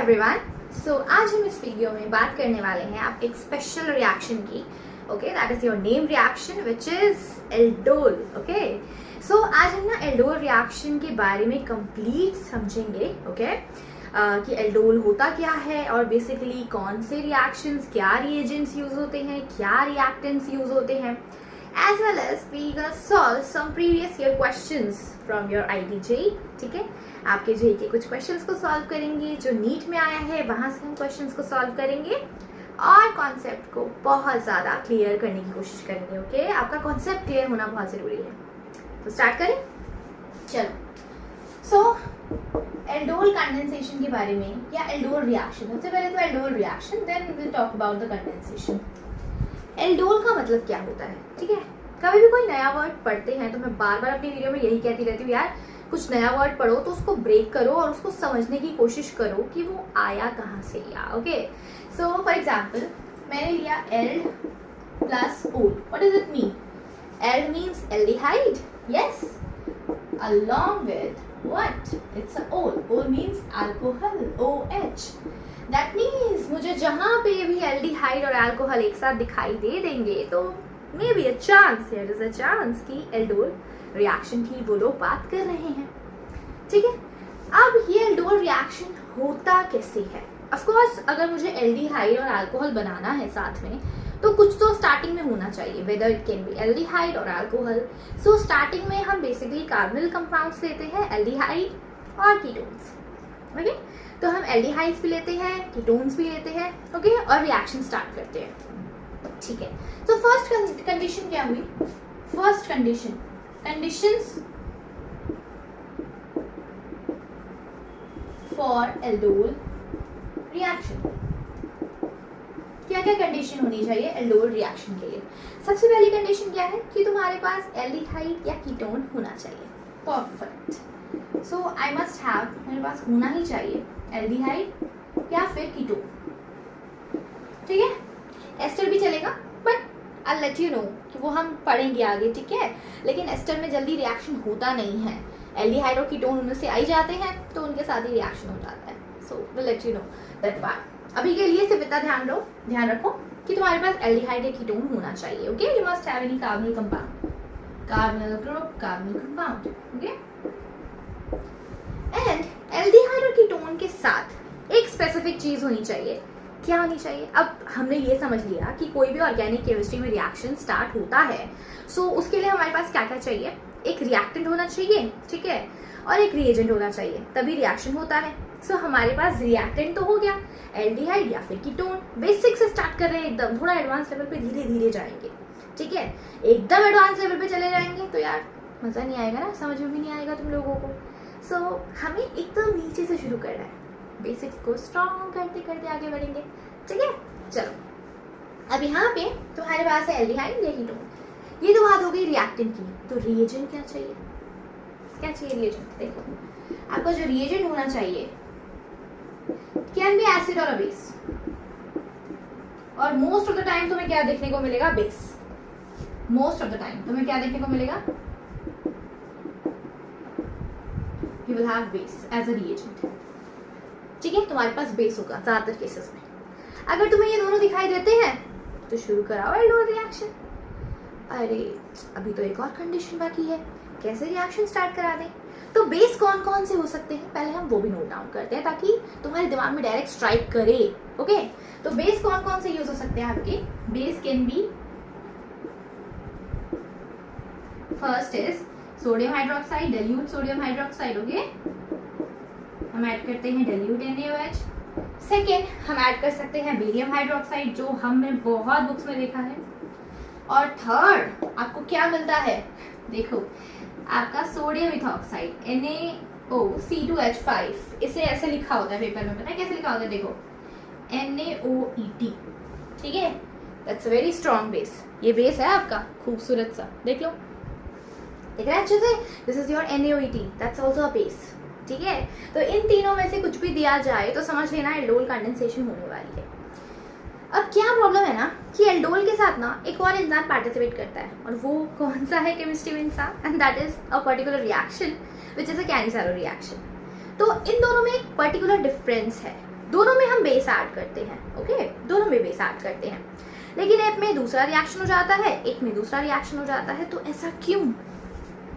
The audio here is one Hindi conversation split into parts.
एवरीवन। सो आज हम इस वीडियो में बात करने वाले हैं आप एक स्पेशल रिएक्शन की। Okay, that is your name reaction which is aldol. Okay, so आज हम ना एल्डोल रिएक्शन के बारे में कंप्लीट समझेंगे। ओके, कि एल्डोल होता क्या है और बेसिकली कौन से रिएक्शंस, क्या रिएजेंट्स यूज होते हैं, क्या रिएक्टेंट्स यूज होते हैं, as well as we gonna solve some previous year questions from your IIT JEE। ठीक है, आपके जेई के कुछ क्वेश्चंस को सॉल्व करेंगे जो नीट में आया है, वहां से हम क्वेश्चंस को सॉल्व करेंगे और कॉन्सेप्ट को बहुत ज्यादा क्लियर करने की कोशिश करेंगे। ओके, आपका कॉन्सेप्ट क्लियर होना बहुत जरूरी है। तो स्टार्ट करें, चलो। सो एल्डोल कंडेंसेशन के बारे में या एल्डोल रिएक्शन, सबसे पहले तो aldol reaction, then will talk about the condensation. Aldol का मतलब क्या होता है? ठीक है, कभी भी कोई नया वर्ड पढ़ते हैं तो मैं बार बार अपनी वीडियो में यही कहती रहती हूँ, यार कुछ नया वर्ड पढ़ो तो उसको ब्रेक करो और उसको समझने की कोशिश करो कि वो आया कहाँ से या। ओके, सो फॉर एग्जाम्पल मैंने लिया ald plus ol. What does it mean? Ald means aldehyde, yes, along with what? It's a ol. Ol means alcohol, OH. That means मुझे जहाँ पे भी एल्डिहाइड और अल्कोहल एक साथ दिखाई दे देंगे तो maybe a chance, there is a chance कि एल्डोल रिएक्शन की वो लोग बात कर रहे हैं। ठीक है, अब ये एल्डोल रिएक्शन होता कैसे है? ऑफ कोर्स अगर मुझे एल्डिहाइड और अल्कोहल बनाना है साथ में तो कुछ तो स्टार्टिंग में होना चाहिए, whether it can be aldehyde और अल्कोहल। सो स्टार्टिंग में हम बेसिकली कार्बोनिल कंपाउंड्स लेते हैं, एल्डिहाइड और कीटोन्स। ओके, तो हम एल्डिहाइड्स भी लेते हैं, कीटोन्स भी लेते हैं। ओके, और रिएक्शन स्टार्ट करते हैं। ठीक है, तो फर्स्ट कंडीशन क्या हुई? First conditions for aldol reaction. क्या क्या कंडीशन होनी चाहिए एल्डोल रिएक्शन के लिए? सबसे पहली कंडीशन क्या है कि तुम्हारे पास एल्डिहाइड या कीटोन होना चाहिए। Perfect. So I must have, मेरे पास होना ही चाहिए एल्डिहाइड या फिर कीटोन। ठीक है, एस्टर भी चलेगा but I let you know कि वो हम पढ़ेंगे आगे। ठीक है, लेकिन एस्टर में जल्दी रिएक्शन होता नहीं है, एल्डिहाइड और कीटोन उनमें से आई जाते हैं तो उनके साथ ही रिएक्शन हो जाता है। So will let you know that part. अभी के लिए सिर्फ इतना ध्यान रखो कि तुम्हारे पास एल्डिहाइड या कीटोन होना चाहिए। Okay, you must have any carbonyl compound, carbonyl group, carbonyl compound. Okay, and aldehyde और कीटोन के साथ एक स्पेसिफिक चीज होनी चाहिए। क्या होनी चाहिए? अब हमने ये समझ लिया कि कोई भी ऑर्गेनिक केमिस्ट्री में रिएक्शन स्टार्ट होता है, सो उसके लिए हमारे पास क्या क्या चाहिए? एक रिएक्टेंट होना चाहिए, ठीक है, और एक रिएजेंट होना चाहिए, तभी रिएक्शन होता है। सो हमारे पास रिएक्टेंट तो हो गया, एल्डिहाइड या फिर कीटोन। बेसिक से स्टार्ट कर रहे हैं, एकदम थोड़ा एडवांस लेवल पे धीरे धीरे जाएंगे। ठीक है, एकदम एडवांस लेवल पे चले जाएंगे तो यार मजा नहीं आएगा ना, समझ में भी नहीं आएगा तुम लोगों को। सो हमें एकदम नीचे से शुरू करना है, बेसिक्स को स्ट्रॉन्ग करते करते आगे बढ़ेंगे। ठीक है, चलो। अब यहाँ पे तुम्हारे पास है एल्डिहाइड या कीटोन। ये तो बात हो गई रिएक्टेंट की, तो रिएजेंट क्या चाहिए? क्या चाहिए रिएजेंट? देखो, आपका जो रिएजेंट होना चाहिए कैन बी एसिड और बेस, और मोस्ट ऑफ द टाइम तुम्हें क्या देखने को मिलेगा? Base. Most of the time तुम्हें क्या देखने को मिलेगा? You will have base as a reagent. ठीक है, तुम्हारे पास बेस होगा ज्यादातर केसेस में। अगर तुम्हें ये दोनों दिखाई देते हैं तो शुरू कराओ एल्डोल रिएक्शन। अरे अभी तो एक और कंडीशन बाकी है, कैसे रिएक्शन स्टार्ट करा दें? तो बेस कौन कौन से हो सकते हैं पहले हम वो भी नोट डाउन करते हैं ताकि तुम्हारे दिमाग में डायरेक्ट स्ट्राइक करे। ओके, तो बेस कौन कौन से यूज हो सकते हैं आपके? Base can be, first is sodium hydroxide, dilute sodium hydroxide. Okay, हम ऐड करते हैं डाइल्यूट NaOH। सेकेंड, हम ऐड कर सकते हैं बेरियम हाइड्रोक्साइड, जो हमने बहुत बुक्स में देखा है। और थर्ड आपको क्या मिलता है? देखो, आपका सोडियम इथॉक्साइड NaOC2H5। इसे ऐसे लिखा होता है पेपर में, पता है कैसे लिखा होता है? देखो, NaOET। ठीक है, that's a very strong base. ये बेस है आपका, खूबसूरत सा, देख लो, देख रहे हैं अच्छे से? This is your NaOET, that's also a base. ठीक है, तो इन तीनों में से कुछ भी दिया जाए तो समझ लेना एल्डोल कंडेंसेशन होने वाली है। अब क्या प्रॉब्लम है ना कि एल्डोल के साथ ना एक और इंसान पार्टिसिपेट करता है, और वो कौन सा है केमिस्ट्री में इंसान? And that is a particular reaction which is a Cannizzaro reaction. तो इन दोनों में एक पर्टिकुलर डिफरेंस है। दोनों में हम बेस ऐड करते हैं, ओके, दोनों में बेस ऐड करते हैं, लेकिन एक में दूसरा रिएक्शन हो जाता है, एक में दूसरा रिएक्शन हो जाता है। तो ऐसा क्यों,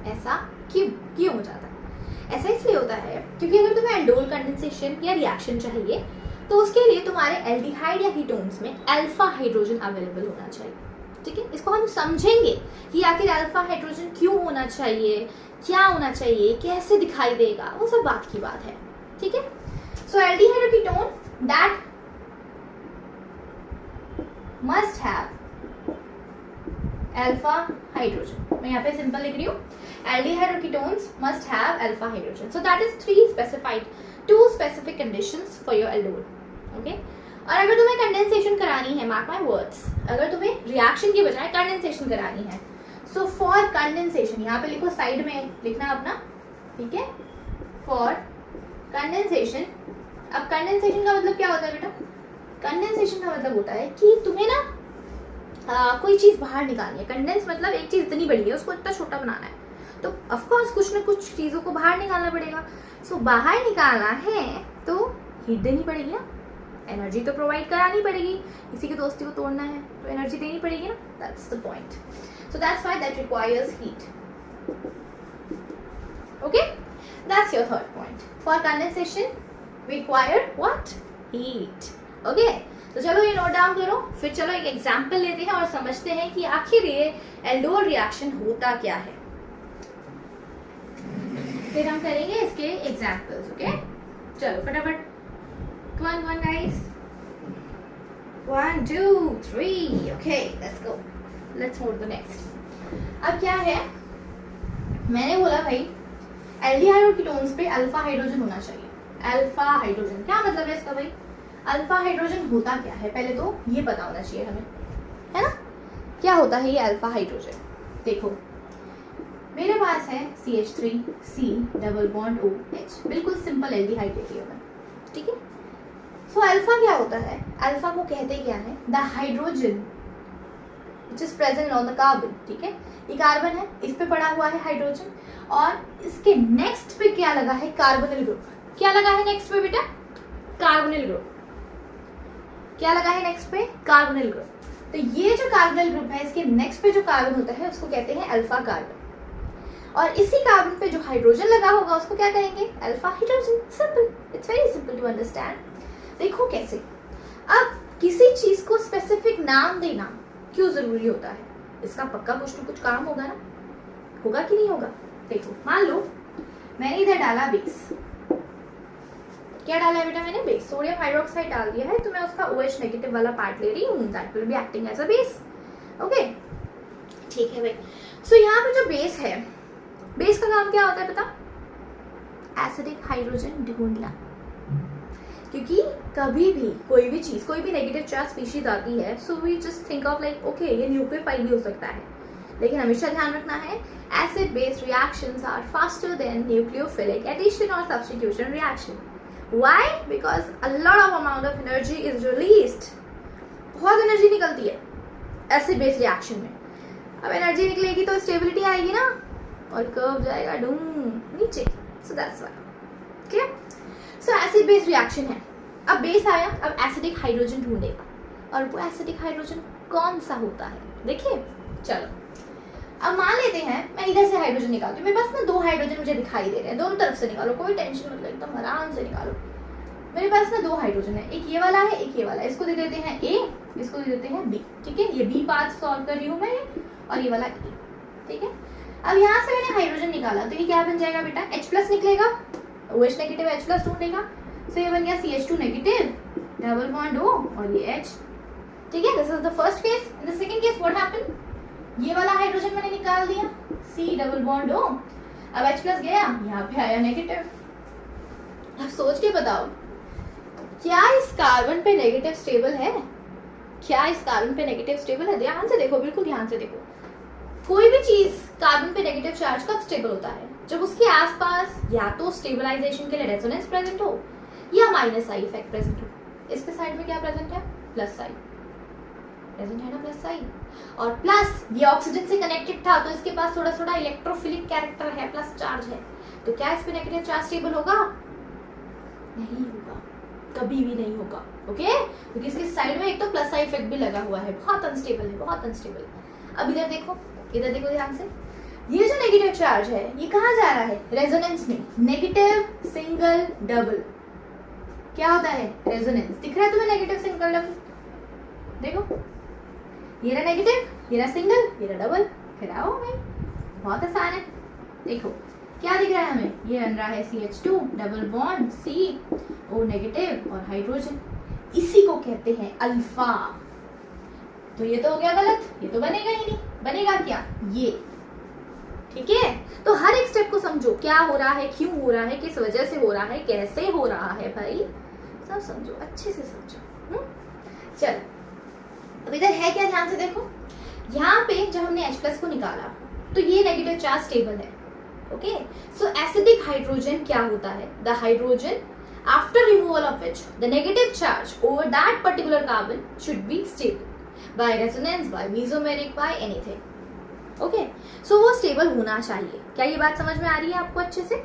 ऐसा क्यों क्यों हो जाता है? ऐसा इसलिए होता है क्योंकि अगर तुम्हें एल्डोल कंडेंसेशन या रिएक्शन चाहिए तो उसके लिए तुम्हारे एल्डिहाइड या कीटोन्स में अल्फा हाइड्रोजन अवेलेबल होना चाहिए, ठीक है। इसको हम समझेंगे कि आखिर अल्फा हाइड्रोजन क्यों होना चाहिए, क्या होना चाहिए, कैसे दिखाई देगा, वो सब बात की बात है, ठीक है। सो एल्डिहाइड और ketone that must have alpha hydrogen, मैं यहाँ पे सिंपल लिख रही हूँ, एल्डिहाइड और ketones must have alpha hydrogen. So that is 3 specified, 2 specific conditions for your aldol, okay. और अगर तुम्हें कंडेंसेशन करानी है, मार्क माय वर्ड्स, अगर तुम्हें रिएक्शन की बजाय कंडेंसेशन करानी है, सो फॉर कंडेंसेशन, यहाँ पे लिखो, साइड में लिखना अपना, ठीक है, फॉर कंडेंसेशन। अब कंडेंसेशन का मतलब क्या होता है बेटा? कंडेंसेशन का मतलब होता है कि तुम्हें ना कोई चीज बाहर निकालनी है। कंडेंस मतलब एक चीज इतनी बड़ी है, उसको इतना छोटा बनाना है, तो ऑफकोर्स कुछ ना कुछ चीजों को बाहर निकालना पड़ेगा। सो बाहर निकालना है तो हीट देनी पड़ेगी ना, एनर्जी तो प्रोवाइड करानी पड़ेगी, किसी की दोस्ती को तोड़ना है तो एनर्जी देनी पड़ेगी ना, that's the point. So that's why that requires heat, okay, that's your third point. For condensation we require what? Heat, okay. तो चलो ये नोट डाउन करो, फिर चलो एक एग्जांपल लेते हैं और समझते हैं कि आखिर ये एल्डोल रिएक्शन होता क्या है, फिर हम करेंगे इसके एग्जांपल्स, ओके। चलो फटाफट, come on guys, 1 2 3, okay, let's go, let's move to the next। अब क्या है, मैंने बोला भाई एल्डिहाइड और कीटोन्स पे अल्फा हाइड्रोजन होना चाहिए। अल्फा हाइड्रोजन क्या मतलब है इसका भाई? अल्फा हाइड्रोजन होता क्या है पहले तो ये पता होना चाहिए हमें, है ना, क्या होता है ये अल्फा हाइड्रोजन। देखो मेरे पास है CH3C डबल बॉन्ड OH, बिल्कुल सिंपल एल्डिहाइड लिखी है, ठीक है। सो अल्फा क्या होता है? अल्फा को कहते क्या है? The hydrogen which is present on the carbon, ठीक है, ये कार्बन है, इस पे पड़ा हुआ है हाइड्रोजन, और इसके नेक्स्ट पे क्या लगा है? Carbonyl group. क्या लगा है नेक्स्ट पे बेटा? Carbonyl group. क्या लगा है नेक्स्ट पे? Carbonyl group. तो ये जो कार्बोनिल ग्रुप है, इसके नेक्स्ट पे जो कार्बन होता है उसको कहते हैं अल्फा कार्बन, और इसी कार्बन पे जो हाइड्रोजन लगा होगा उसको क्या कहेंगे? Alpha hydrogen. Simple, it's very simple to understand. देखो कैसे, अब किसी चीज को स्पेसिफिक नाम देना क्यों जरूरी होता है? इसका पक्का कुछ ना कुछ काम होगा ना, होगा कि नहीं होगा? देखो मान लो मैंने इधर डाला बेस, क्या डाला है बेटा मैंने? बेस, सोडियम हाइड्रोक्साइड डाल दिया है, तो मैं उसका OH नेगेटिव वाला पार्ट ले रही हूँ, that will be acting as a base, okay, ठीक है भाई। सो यहाँ पे जो बेस है, बेस का काम क्या होता है पता? एसिडिक हाइड्रोजन ढूंढना, क्योंकि कभी भी कोई भी चीज, कोई भी नेगेटिव चार्ज स्पीशीज आती है, so we just think of like okay ये न्यूक्लियोफाइल भी हो सकता है, लेकिन हमेशा ध्यान रखना है acid based reactions are faster than nucleophilic addition और substitution reaction. Why? Because a lot of amount of energy is released, बहुत एनर्जी निकलती है एसिड बेस्ड रिएक्शन में। अब एनर्जी निकलेगी तो स्टेबिलिटी आएगी ना, और कर्व जाएगा डूम नीचे, सो that's why, clear. So acid based reaction है, अब बेस आया, अब एसिडिक हाइड्रोजन ढूंढेगा, और वो एसिडिक हाइड्रोजन कौन सा होता है? देखिए चलो, अब मान लेते हैं मैं इधर से हाइड्रोजन निकालती हूँ, मेरे पास ना 2 हाइड्रोजन मुझे दिखाई दे रहे हैं, दोनों तरफ से निकालो, कोई टेंशन मतलब एकदम आराम से निकालो। मेरे पास ना 2 हाइड्रोजन है, एक ये वाला है, एक ये वाला है, इसको दे देते हैं A, इसको दे देते हैं B, ठीक है, ये B पार्ट सॉल्व कर रही हूँ मैं, और ये वाला A, ठीक है। अब यहाँ से मैंने हाइड्रोजन निकाला, तो ये क्या बन जाएगा बेटा? H+ निकलेगा, OH नेगेटिव H+ ढूंढेगा, सो ये बन गया CH2 negative double bond O और ये H, ठीक है। This is the first case. In the second case what happened? ये वाला हाइड्रोजन मैंने निकाल दिया, C डबल बॉन्ड O, अब H+ गया, यहाँ पे आया नेगेटिव। अब सोच के बताओ, क्या इस कार्बन पे नेगेटिव स्टेबल है? क्या इस कार्बन पे नेगेटिव स्टेबल है? ध्यान से देखो, बिल्कुल ध्यान से देखो। कोई भी चीज कार्बन पे नेगेटिव चार्ज कब स्टेबल होता है? जब उसके आसपास या तो स्टेबलाइजेशन के लिए रेजोनेंस प्रेजेंट हो या माइनस आई इफेक्ट प्रेजेंट हो। इसके साइड में क्या प्रेजेंट है? प्लस साइन प्रेजेंट है ना, प्लस साइन। और प्लस ये ऑक्सीजन से कनेक्टेड था, तो इसके पास थोड़ा थोड़ा इलेक्ट्रोफिलिक कैरेक्टर है, प्लस चार्ज है, तो क्या इस पे नेगेटिव चार्ज स्टेबल होगा? नहीं होगा। कभी भी नहीं होगा, ओके, क्योंकि इसके साइड में एक तो प्लस आई इफेक्ट भी लगा हुआ है, बहुत अनस्टेबल है, बहुत अनस्टेबल। अब इधर देखो ध्यान से, ये जो नेगेटिव चार्ज है ये कहाँ जा रहा है, रेजोनेंस में, नेगेटिव सिंगल डबल, क्या होता है रेजोनेंस, दिख रहा है तुम्हें नेगेटिव सिंगल डबल, देखो ये रहा नेगेटिव, ये रहा सिंगल, ये रहा डबल, फिर आओ भाई, बहुत आसान है। देखो क्या दिख रहा है हमें, ये बन रहा है CH2 double bond CO negative और हाइड्रोजन, इसी को कहते हैं अल्फा। तो ये तो हो गया गलत, ये तो बनेगा ही नहीं, बनेगा क्या ये, ठीक है। तो हर एक स्टेप को समझो, क्या हो रहा है, क्यों हो रहा है, किस वजह से हो रहा है, कैसे हो रहा है भाई, सब समझो, अच्छे से समझो। चलो अब इधर है क्या, ध्यान से देखो, यहाँ पे जब हमने H+ को निकाला तो ये नेगेटिव चार्ज स्टेबल है, ओके। सो एसिडिक हाइड्रोजन क्या होता है, the hydrogen after removal of H, the negative charge over that particular carbon should be stable by resonance, by mesomeric, by anything, okay. So वो स्टेबल होना चाहिए। क्या ये बात समझ में आ रही है आपको अच्छे से?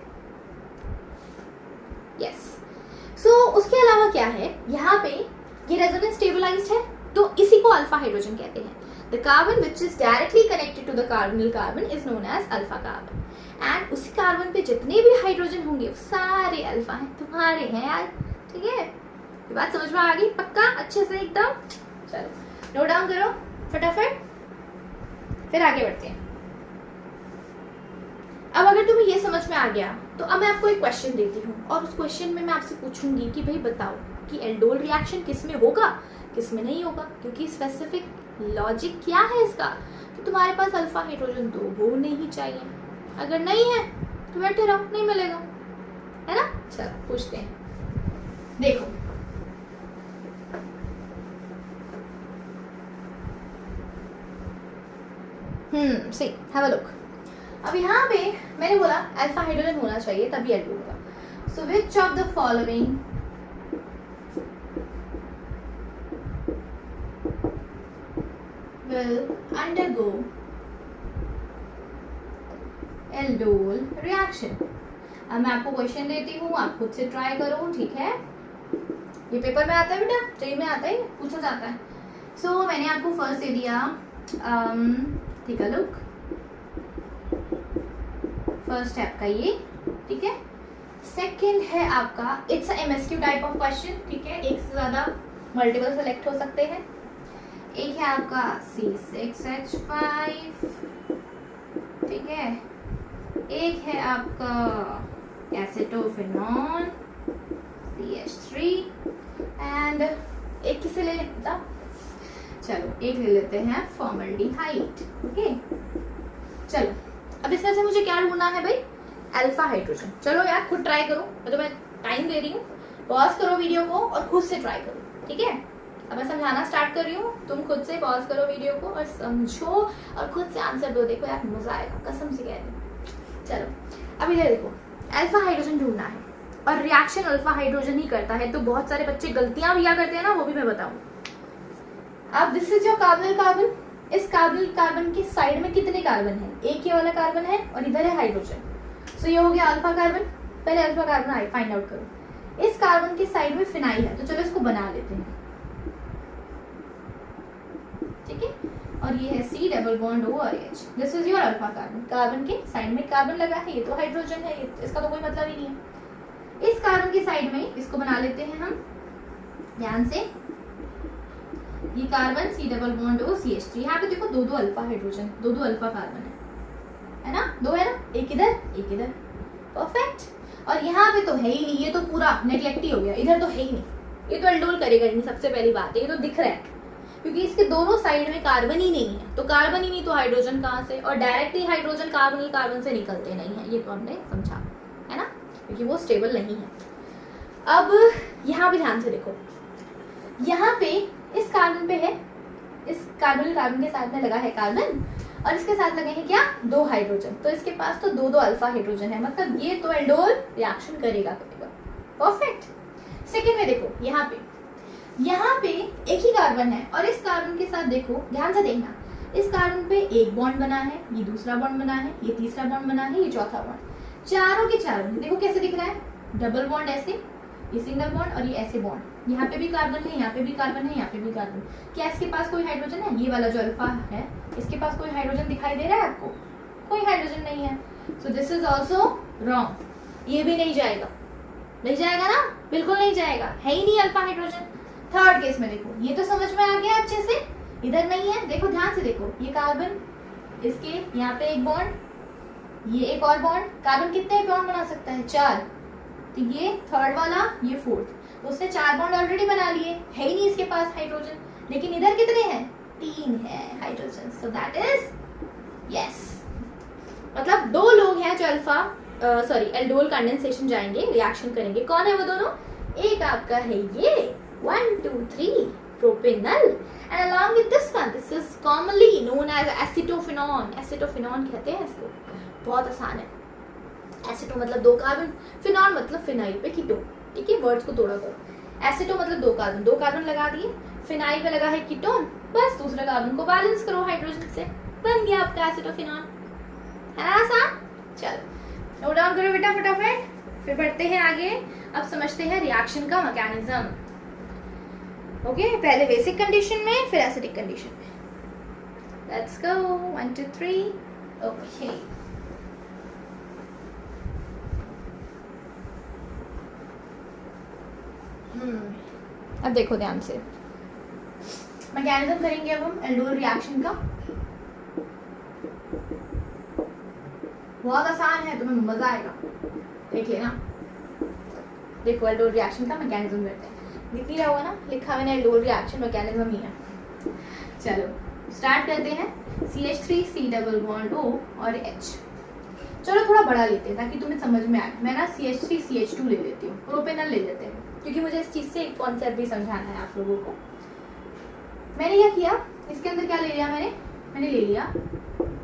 यस। सो उसके अलावा क्या है, यहाँ पे ये रेजोनेंस स्टेबलाइज्ड है, तो इसी को अल्फा हाइड्रोजन कहते हैं। The carbon which is directly connected to the carbonyl carbon is known as alpha carbon, and उसी कार्बन पे जितने भी हाइड्रोजन होंगे वो सारे अल्फा हैं, तुम्हारे हैं यार, ठीक है। ये बात समझ में आ गई पक्का, अच्छे से एकदम। चलो नोट डाउन करो फटाफट, फिर आगे बढ़ते हैं। अब अगर तुम्हें ये समझ में आ गया तो अब मैं आपको एक क्वेश्चन देती हूँ, और उस क्वेश्चन में मैं आपसे पूछूंगी कि भाई बताओ कि एल्डोल रिएक्शन किस में होगा, किस में नहीं होगा, क्योंकि स्पेसिफिक लॉजिक क्या है इसका, तो तुम्हारे पास अल्फा हाइड्रोजन तो होने ही चाहिए, अगर नहीं है तो बैठे रहो, नहीं मिलेगा, है ना। चलो पूछते हैं, देखो सी हैव अ लुक। अब यहाँ पे मैंने बोला अल्फा हाइड्रोजन होना चाहिए तभी एल्डोल होगा। So which of the following will undergo aldol reaction। अब मैं आपको क्वेश्चन देती हूँ, आप खुद से ट्राई करो, ठीक है। ये पेपर में आता है बेटा, ट्रे में आता है, पूछा जाता है। सो मैंने आपको फर्स्ट दे दिया, ठीक है, लुक फर्स्ट स्टेप का ये, ठीक है। सेकंड है आपका, it's MSQ type of question, ठीक है, एक से ज्यादा मल्टीपल सेलेक्ट हो सकते हैं। एक है आपका C6H5, ठीक है, एक है आपका एसिटोफेनॉन CH3, एंड एक किसे ले लेता, चलो एक ले लेते हैं फॉर्मल्डिहाइड, ओके। चलो अब इसमें से मुझे क्या ढूंढना है भाई, अल्फा हाइड्रोजन। चलो यार खुद ट्राई करो, तो मैं टाइम दे रही हूँ, पॉज करो वीडियो को और खुद से ट्राई करो, ठीक है। अब मैं समझाना स्टार्ट कर रही हूँ, तुम खुद से पॉज करो वीडियो को और समझो और खुद से आंसर दो, देखो यार मजा आएगा, कसम से कह रही हूँ। चलो अब इधर देखो, अल्फा हाइड्रोजन ढूंढना है और रिएक्शन अल्फा हाइड्रोजन ही करता है, तो बहुत सारे बच्चे गलतियां भी क्या करते हैं ना, वो भी मैं बताऊँ। अब this is your carbonyl carbon, इस कार्बोनिल कार्बन के साइड में कितने कार्बन है, एक ये वाला कार्बन है और इधर है हाइड्रोजन। सो ये हो गया अल्फा कार्बन, पहले अल्फा कार्बन फाइंड आउट करो। इस कार्बन के साइड में फिनाइल है, तो चलो इसको बना लेते हैं, ठीक है। और ये है C double bond OH, this is your alpha carbon, carbon के साइड में कार्बन लगा है, ये तो हाइड्रोजन है, इसका तो कोई मतलब ही नहीं है। इस कार्बन के साइड में इसको बना लेते हैं हम, ध्यान से, ये carbon C double bond O CH3, यहाँ पे देखो दो दो अल्फा हाइड्रोजन, दो दो अल्फा कार्बन है ना, दो है ना, एक इधर एक इधर, परफेक्ट। और यहाँ पे तो है ही नहीं, ये तो पूरा नेग्लेक्ट ही हो गया, इधर तो है ही नहीं, ये तो एल्डोल करेगा नहीं, सबसे पहली बात है, ये तो दिख रहा है, क्योंकि इसके दोनों साइड में कार्बन ही नहीं है, तो कार्बन ही नहीं तो हाइड्रोजन कहाँ से, और डायरेक्टली हाइड्रोजन कार्बन कार्बन से निकलते नहीं है, ये तो हमने समझा है ना, क्योंकि वो स्टेबल नहीं है। अब यहाँ पे ध्यान से देखो, यहाँ पे इस कार्बन पे है, इस कार्बन के साथ में लगा है कार्बन और इसके साथ लगे हैं क्या, दो हाइड्रोजन, तो इसके पास तो दो दो अल्फा हाइड्रोजन है, मतलब ये तो एल्डोल रिएक्शन करेगा। परफेक्ट। सेकेंड में देखो, यहाँ पे एक ही कार्बन है और इस कार्बन के साथ देखो, ध्यान से देखना, इस कार्बन पे एक बॉन्ड बना है, ये दूसरा बॉन्ड बना है, ये तीसरा बॉन्ड बना है, ये चौथा बॉन्ड, चारों के चारों देखो कैसे दिख रहा है, डबल बॉन्ड ऐसे, ये सिंगल बॉन्ड और ये ऐसे बॉन्ड, यहाँ पे भी कार्बन है, यहाँ पे भी कार्बन है, यहाँ पे भी कार्बन। क्या इसके पास कोई हाइड्रोजन है? ये वाला जो अल्फा है इसके पास कोई हाइड्रोजन दिखाई दे रहा है आपको? कोई हाइड्रोजन नहीं है। So this is also wrong. ये भी नहीं जाएगा, नहीं जाएगा ना, बिल्कुल नहीं जाएगा, है ही नहीं अल्फा हाइड्रोजन। थर्ड केस में देखो, ये तो समझ में आ गया अच्छे से, इधर नहीं है, देखो ध्यान से देखो, ये कार्बन, इसके यहाँ पे एक बॉन्ड, ये एक और बॉन्ड। कार्बन कितने बॉन्ड बना सकता है? 4। तो ये थर्ड वाला, ये फोर्थ, तो उसने 4 बॉन्ड ऑलरेडी बना लिए, है ही नहीं इसके पास हाइड्रोजन। लेकिन इधर कितने हैं? 3 है hydrogen. So that is yes, मतलब 2 लोग हैं जो अल्फा एल्डोल कंडेंसेशन जाएंगे, रिएक्शन करेंगे। कौन है वो दोनों? एक आपका है ये 1 2 3 propanal, and along with this one, this is commonly known as acetophenone. Acetophenone कहते हैं इसको, बहुत आसान है। एसिटो मतलब 2 कार्बन, फिनॉन मतलब फिनाइल पे कीटोन। ठीक है, वर्ड्स को तोड़ा करो। एसिटो मतलब 2 कार्बन लगा दिए, फिनाइल पे लगा है कीटोन, बस दूसरे कार्बन को बैलेंस करो हाइड्रोजन से, बन गया आपका एसिटोफिनॉन। है ना आसान? चलो नोट डाउन करो बेटा फटाफट, फिर बढ़ते हैं आगे। अब समझते हैं रिएक्शन का मैकेनिज्म। ओके, पहले बेसिक कंडीशन में, फिर एसिडिक कंडीशन में। Let's go 1 2 3। ओके, अब देखो ध्यान से, मैकेनिज्म करेंगे अब हम एल्डोल रिएक्शन का। बहुत आसान है, तुम्हें मजा आएगा, देख लेना। देखो एल्डोल रिएक्शन का मैकेनिज्म करते हैं, दिख नहीं रहा होगा ना, लिखा मैंने एल्डोल रिएक्शन मैकेनिज्म ही है। चलो स्टार्ट करते हैं। CH3 C double bond O और H। चलो थोड़ा बड़ा लेते हैं ताकि तुम्हें समझ में आए। मैं ना CH3 CH2 ले लेती हूँ, प्रोपेनल ले लेते हैं, क्योंकि मुझे इस चीज से एक कॉन्सेप्ट भी समझाना है आप लोगों को। मैंने क्या किया, इसके अंदर क्या ले लिया मैंने ले लिया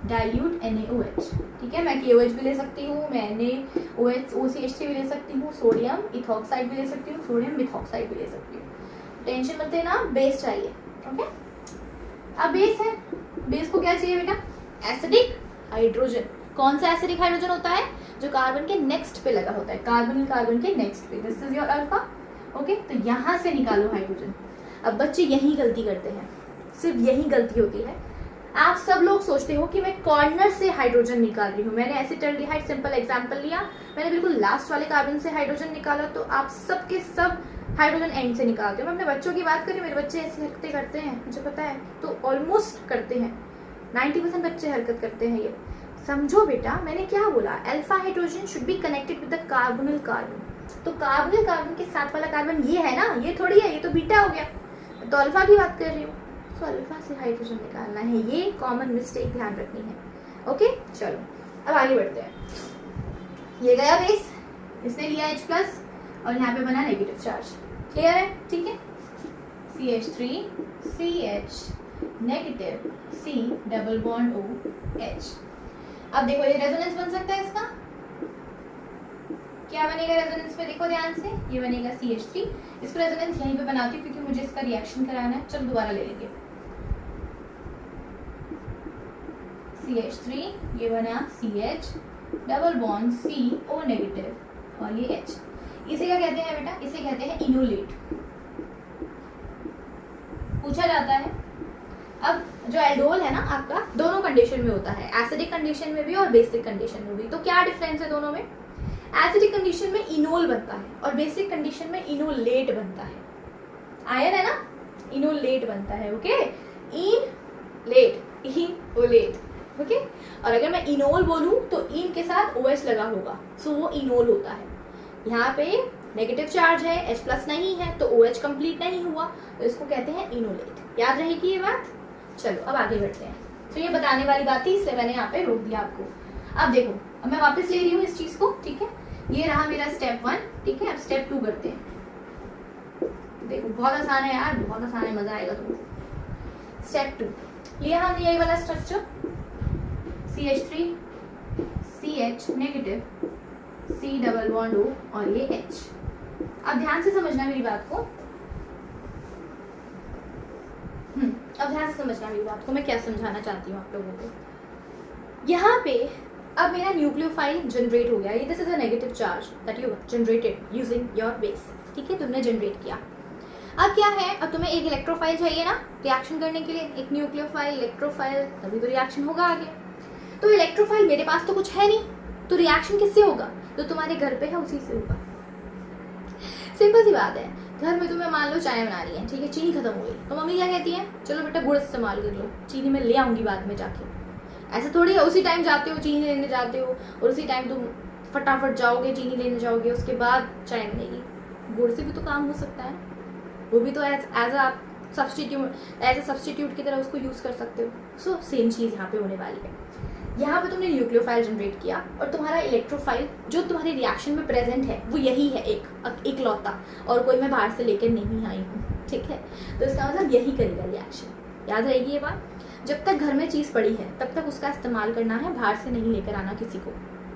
डाइल्यूट NaOH। ठीक है, मैं KOH भी ले सकती हूँ, मैं NaOH OCH3 भी ले सकती हूँ, सोडियम इथॉक्साइड भी ले सकती हूँ, सोडियम मिथॉक्साइड भी ले सकती हूँ। टेंशन मत लेना, बेस चाहिए। ओके, अब बेस है, बेस को क्या चाहिए बेटा? Acidic hydrogen. कौन सा एसिडिक हाइड्रोजन होता है? जो कार्बन के नेक्स्ट पे लगा होता है, कार्बन के नेक्स्ट पे। This is your alpha. Okay, तो यहाँ से निकालो हाइड्रोजन। अब बच्चे यही गलती करते हैं, सिर्फ यही गलती होती है। आप सब लोग सोचते हो कि मैं कॉर्नर से हाइड्रोजन निकाल रही हूँ। मैंने एसिटाल्डिहाइड सिंपल एग्जांपल लिया, मैंने बिल्कुल लास्ट वाले कार्बन से हाइड्रोजन निकाला, तो आप सब के सब हाइड्रोजन एंड से निकालते हो। मैं अपने बच्चों की बात करी, मेरे बच्चे ऐसी हरकतें करते हैं, मुझे पता है, तो ऑलमोस्ट करते हैं, 90% बच्चे हरकत करते हैं ये। समझो बेटा, मैंने क्या बोला? Alpha hydrogen should be connected with the carbonyl carbon. तो कार्बोनिल कार्बन के साथ वाला कार्बन ये है ना, ये थोड़ी है, ये तो बीटा हो गया, तो अल्फा की बात कर रही हूँ, तो अल्फा से हाइड्रोजन निकालना है, ये कॉमन मिस्टेक ध्यान रखनी है। ओके, चलो अब आगे बढ़ते हैं। ये गया बेस, इसने लिया H प्लस और यहाँ पे बना नेगेटिव चार्ज। क्लियर है? ठीक है, CH3 CH negative C double bond O H। अब देखो ये रेजोनेंस बन सकता है इसका, क्या बनेगा रेजोनेंस पे? देखो ध्यान से, ये बनेगा CH3। इसको रेजोनेंस यहीं पे बनाती हूँ क्योंकि मुझे इसका रिएक्शन कराना है। चलो दोबारा ले लेंगे। CH3, ये बना CH double bond CO negative और ये H। इसे क्या कहते हैं बेटा? इसे कहते हैं इनोलेट। पूछा जाता है। अब जो एल्डोल है ना आपका, दोनों कंडीशन में होता है, एसिडिक कंडीशन में भी और बेसिक कंडीशन में भी। तो क्या डिफरेंस है दोनों में? एसिडिक कंडीशन में इनोल बनता है और बेसिक कंडीशन में इनोलेट बनता है। आयन है ना, इनोलेट बनता है। Okay, enolate. ओके, और अगर मैं इनोल बोलूं तो इन के साथ OH लगा होगा, सो वो इनोल होता है। यहाँ पे नेगेटिव चार्ज है, H प्लस नहीं है, तो OH कंप्लीट नहीं हुआ, तो इसको कहते हैं इनोलेट। याद रहेगी ये बात? चलो अब आगे बढ़ते हैं। तो ये बताने वाली बात थी, इसलिए मैंने यहाँ पे रोक दिया आपको। अब देखो, अब मैं वापस ले रही हूँ इस चीज को। ठीक है, ये रहा मेरा स्टेप 1। ठीक है, अब स्टेप 2 करते हैं। देखो बहुत आसान है यार, बहुत आसान है, मजा आएगा तुमको। स्टेप 2 लिया हमने यही वाला structure, CH3 CH negative C double bond O और ये H। अब ध्यान से समझना मेरी बात को, मैं क्या समझाना चाहती हूँ आप लोगों को। यहाँ पे अब मेरा न्यूक्लियोफाइल जनरेट हो गया। ये this is a negative charge that you generated using your base. ठीक है, तुमने जनरेट किया। अब क्या है, अब तुम्हें एक इलेक्ट्रोफाइल चाहिए ना रिएक्शन करने के लिए, एक न्यूक्लियोफाइल, इलेक्ट्रोफाइल, तभी तो रिएक्शन होगा आगे। तो इलेक्ट्रोफाइल मेरे पास तो कुछ है नहीं, तो रिएक्शन किससे होगा, जो तुम्हारे घर पे है उसी से होगा। सिंपल सी बात है, घर में तुम्हें मान लो चाय बनानी है, ठीक है, चीनी खत्म हो गई, तो मम्मी क्या कहती है, चलो बेटा गुड़ इस्तेमाल कर लो, चीनी मैं ले आऊंगी बाद में जाके। ऐसा थोड़ी है उसी टाइम जाते हो चीनी लेने जाते हो और उसी टाइम तुम फटाफट जाओगे चीनी लेने जाओगे, उसके बाद चाय बनेगी। गुड़ से भी तो काम हो सकता है, वो भी तो एज अ सब्सटीट्यूट की तरह उसको यूज़ कर सकते हो। सो सेम चीज़ यहाँ पे होने वाली है। यहाँ पे तुमने न्यूक्लियोफाइल जनरेट किया और तुम्हारा इलेक्ट्रोफाइल जो तुम्हारे रिएक्शन में प्रेजेंट है वो यही है, एक लौता, और कोई मैं बाहर से लेकर नहीं आई हूँ, ठीक है। तो इसका मतलब यही करेगा रिएक्शन, याद रहेगी ये बात। जब तक घर में चीज़ पड़ी है तब तक उसका इस्तेमाल करना है, बाहर से नहीं लेकर आना किसी को।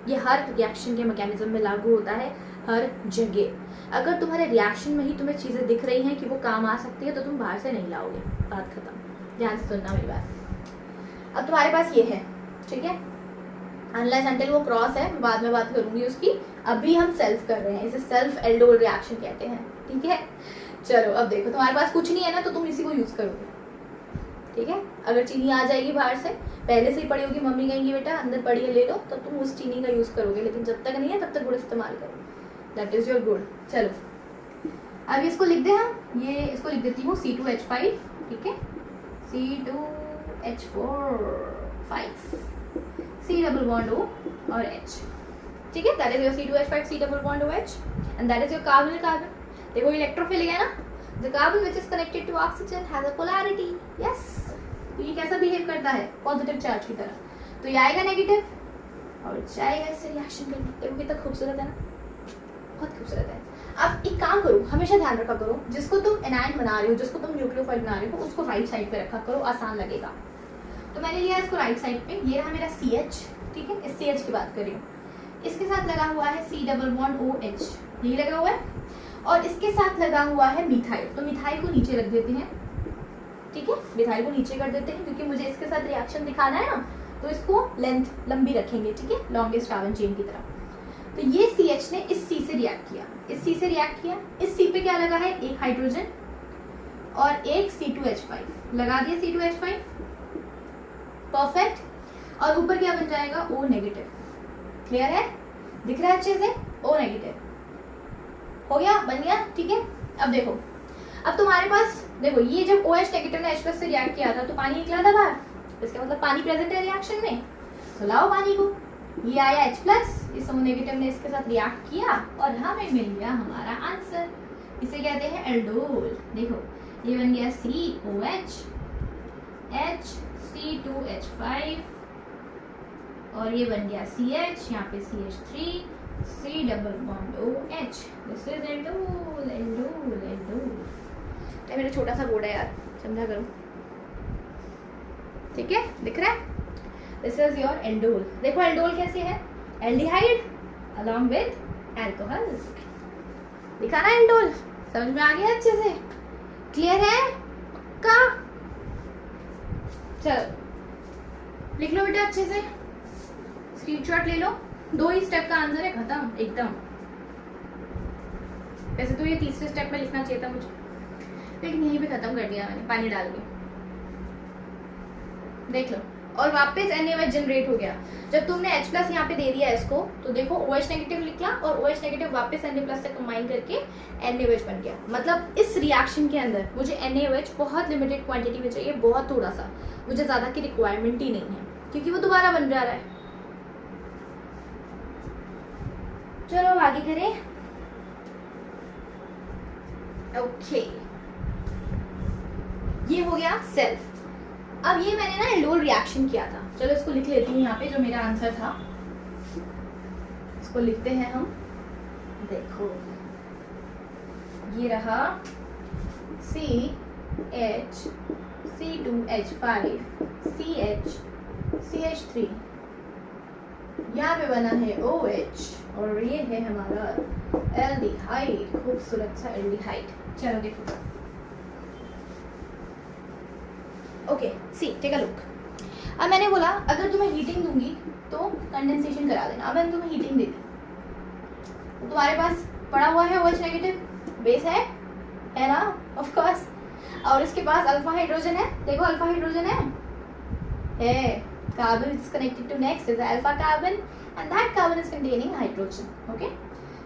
ये हर रिएक्शन के मैकेनिज्म में लागू होता है, हर जगह। अगर तुम्हारे रिएक्शन में ही तुम्हें चीज़ें दिख रही हैं कि वो काम आ सकती है तो तुम बाहर से नहीं लाओगे, बात खत्म। ध्यान से सुनना मेरी बात। अब तुम्हारे पास ये है, ठीक है, अनलेस अनटिल वो क्रॉस है, मैं बाद में बात करूंगी उसकी। अभी हम सेल्फ कर रहे हैं, इसे सेल्फ एल्डोल रिएक्शन कहते हैं, ठीक है। चलो अब देखो, तुम्हारे पास कुछ नहीं है ना तो तुम इसी को यूज करोगे, ठीक है। अगर चीनी आ जाएगी बाहर से, पहले से ही पड़ी होगी, मम्मी कहेंगी बेटा अंदर पड़ी है ले लो, तो तुम उस चीनी का यूज करोगे, लेकिन जब तक नहीं है तब तक गुड़ इस्तेमाल करो, दैट इज योर गुड़। चलो अब इसको लिख दे हम, ये इसको लिख देती हूँ C2H5, ठीक है, C2H4 C double bond O और H, ठीक है, that is your C2H5 C double bond OH and that is your carbon carbon. देखो इलेक्ट्रोफिल है ना, the carbon which is connected to oxygen has a polarity, yes. तो ये कैसा बिहेव करता है, पॉजिटिव चार्ज की तरह, तो ये आएगा नेगेटिव और जाएगा इससे रिएक्शन करने। देखो कितना खूबसूरत है ना, बहुत खूबसूरत है। अब एक काम करो, हमेशा ध्यान रखा करो, जिसको तुम एनायन बना रहे हो, जिसको तुम न्यूक्लियोफाइल बना रहे हो, उसको राइट साइड पे रखा करो, आसान लगेगा। तो मैंने लिया इसको राइट साइड पे, ये रहा मेरा CH, ठीक है, इस CH की बात कर रही हूँ। इसके साथ लगा हुआ है C डबल बॉन्ड OH, यही लगा हुआ है, और इसके साथ लगा हुआ है मिथाइल। तो मिथाइल को नीचे रख देते हैं, ठीक है, मिथाइल को नीचे कर देते हैं, क्योंकि मुझे इसके साथ रिएक्शन दिखाना है ना, तो इसको लेंथ लंबी रखेंगे, ठीक है, लॉन्गेस्ट कार्बन चेन की तरह। तो ये CH ने इस C से रिएक्ट किया, इस C से रिएक्ट किया, इस C पे क्या लगा है, एक हाइड्रोजन और एक C2H5 लगा दिया, C2H5, परफेक्ट। और ऊपर क्या बन जाएगा, O नेगेटिव, क्लियर है, दिख रहा है अच्छे से, O नेगेटिव हो गया, बन गया, ठीक है। अब देखो, अब तुम्हारे पास देखो, ये जब OH नेगेटिव ने H+ से रिएक्ट किया था तो पानी निकला था बाहर, इसका मतलब पानी प्रेजेंट है रिएक्शन में, तो लाओ पानी को, ये आया H+, इस O नेगेटिव ने इसके साथ रिएक्ट किया और हमें मिल गया हमारा आंसर। इसे कहते हैं एल्डोल। देखो ये बन गया COH, H C2H5 और ये बन गया CH, यहाँ पे CH3 C double bond OH, this is aldol, aldol, aldol. ये मेरा छोटा सा बोर्ड है यार, समझा करो, ठीक है, दिख रहा है, दिस इज योर एल्डोल। देखो एल्डोल कैसे है, एल्डिहाइड अलॉन्ग विद अल्कोहल, दिखा ना एल्डोल, समझ में आ गया अच्छे से, क्लियर है पक्का। चलो लिख लो बेटा अच्छे से, स्क्रीनशॉट ले लो, 2 ही स्टेप का आंसर है, खत्म एकदम। वैसे तो ये तीसरे स्टेप में लिखना चाहिए था मुझे, लेकिन यहीं पे खत्म कर दिया मैंने पानी डाल के, देख लो। और वापस NaOH जनरेट हो गया जब तुमने H+ यहाँ पे दे दिया इसको, तो देखो OH नेगेटिव निकला और OH नेगेटिव वापस Na+ से कंबाइन करके NaOH बन गया। मतलब इस रिएक्शन के अंदर मुझे NaOH बहुत लिमिटेड क्वांटिटी में चाहिए, बहुत थोड़ा सा, मुझे ज्यादा की रिक्वायरमेंट ही नहीं है, क्योंकि वो दोबारा बन जा रहा है। चलो अब आगे करें, ओके, ये हो गया सेल्फ। अब ये मैंने ना एल्डोल रिएक्शन किया था, चलो इसको लिख लेती हूँ यहाँ पे, जो मेरा आंसर था इसको लिखते हैं हम। देखो ये रहा CH C2H5 CH CH3, यहाँ पे बना है OH और ये है हमारा एल्डिहाइड, खूबसूरत सा एल्डिहाइड। चलो देखो, okay see take a look. अब मैंने बोला अगर तुम्हें हीटिंग दूंगी तो कंडेंसेशन करा देना। अब मैंने तुम्हें हीटिंग दे दी, तो तुम्हारे पास पड़ा हुआ है OH नेगेटिव, बेस है ना, ऑफ कोर्स। और इसके पास अल्फा हाइड्रोजन है, देखो अल्फा हाइड्रोजन है, carbon is connected to next is alpha carbon and that carbon is containing hydrogen. Okay,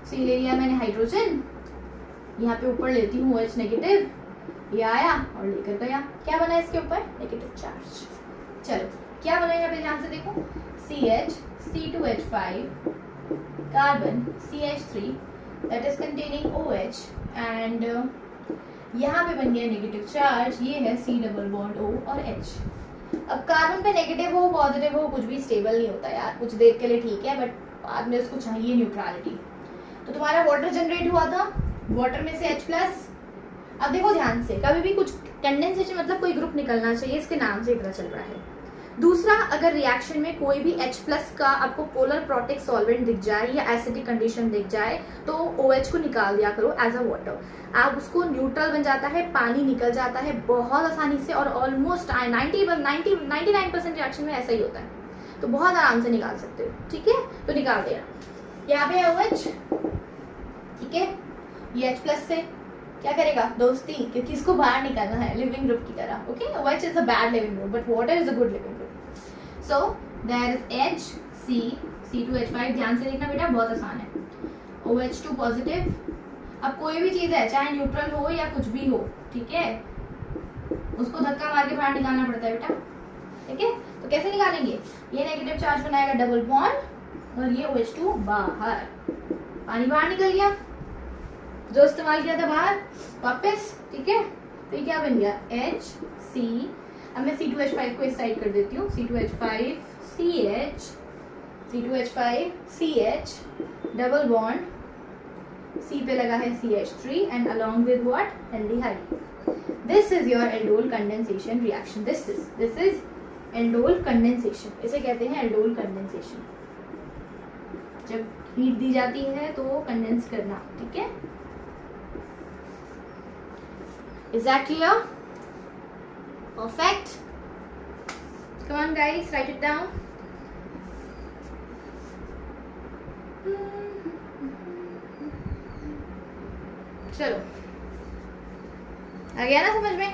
so ये ले लिया मैंने हाइड्रोजन, यहाँ पे ऊपर लेती हूँ OH नेगेटिव, ये आया और लेकर गया, क्या बना इसके ऊपर, नेगेटिव चार्ज। चलो क्या बना यहाँ पे ध्यान से देखो, CH C2H5 carbon CH3 that is containing OH and यहाँ पे बन गया नेगेटिव चार्ज, ये है C डबल बॉन्ड O और H। अब कार्बन पे नेगेटिव हो पॉजिटिव हो कुछ भी स्टेबल नहीं होता यार, कुछ देर के लिए ठीक है बट बाद में उसको चाहिए न्यूट्रलिटी। तो तुम्हारा वाटर जनरेट हुआ था, वाटर में से H+। अब देखो ध्यान से, कभी भी कुछ कंडेंसेशन मतलब कोई ग्रुप निकलना चाहिए, इसके नाम से पता चल रहा है। दूसरा, अगर रिएक्शन में कोई भी H+ का आपको पोलर प्रोटिक सॉल्वेंट दिख जाए या एसिडिक कंडीशन दिख जाए तो OH को निकाल दिया करो एज अ वाटर, आप उसको न्यूट्रल बन जाता है, पानी निकल जाता है बहुत आसानी से, और ऑलमोस्ट 99% रिएक्शन में ऐसा ही होता है, तो बहुत आराम से निकाल सकते हो। ठीक है, तो निकाल दिया, यहाँ पे है OH, ठीक है, ये H+ से क्या करेगा, दोस्ती, क्योंकि इसको बाहर निकालना है लिविंग ग्रुप की तरह। Okay, OH is a bad leaving group but water is a good leaving group. So there is H C C2H5, ध्यान से देखना बेटा बहुत आसान है, OH2 पॉजिटिव। अब कोई भी चीज है चाहे न्यूट्रल हो या कुछ भी हो, ठीक है, उसको धक्का मार के बाहर निकालना पड़ता है बेटा। ठीक है, तो कैसे निकालेंगे, ये नेगेटिव चार्ज बनाएगा डबल बॉन्ड और ये OH2 बाहर, पानी बाहर निकल गया जो इस्तेमाल किया था बाहर वापस। ठीक है, तो ये क्या बन गया, H C। अब मैं C2H5 को इस साइड कर देती हूँ, C2H5 CH C2H5 CH double bond, C पे लगा है CH3 and along with what, aldehyde. This is your aldol condensation reaction, this is aldol condensation, इसे कहते हैं एल्डोल कंडेंसेशन। जब हीट दी जाती है तो कंडेंस करना। ठीक है, is that clear? Perfect. Come on guys, write it down. चलो, आ गया ना समझ में?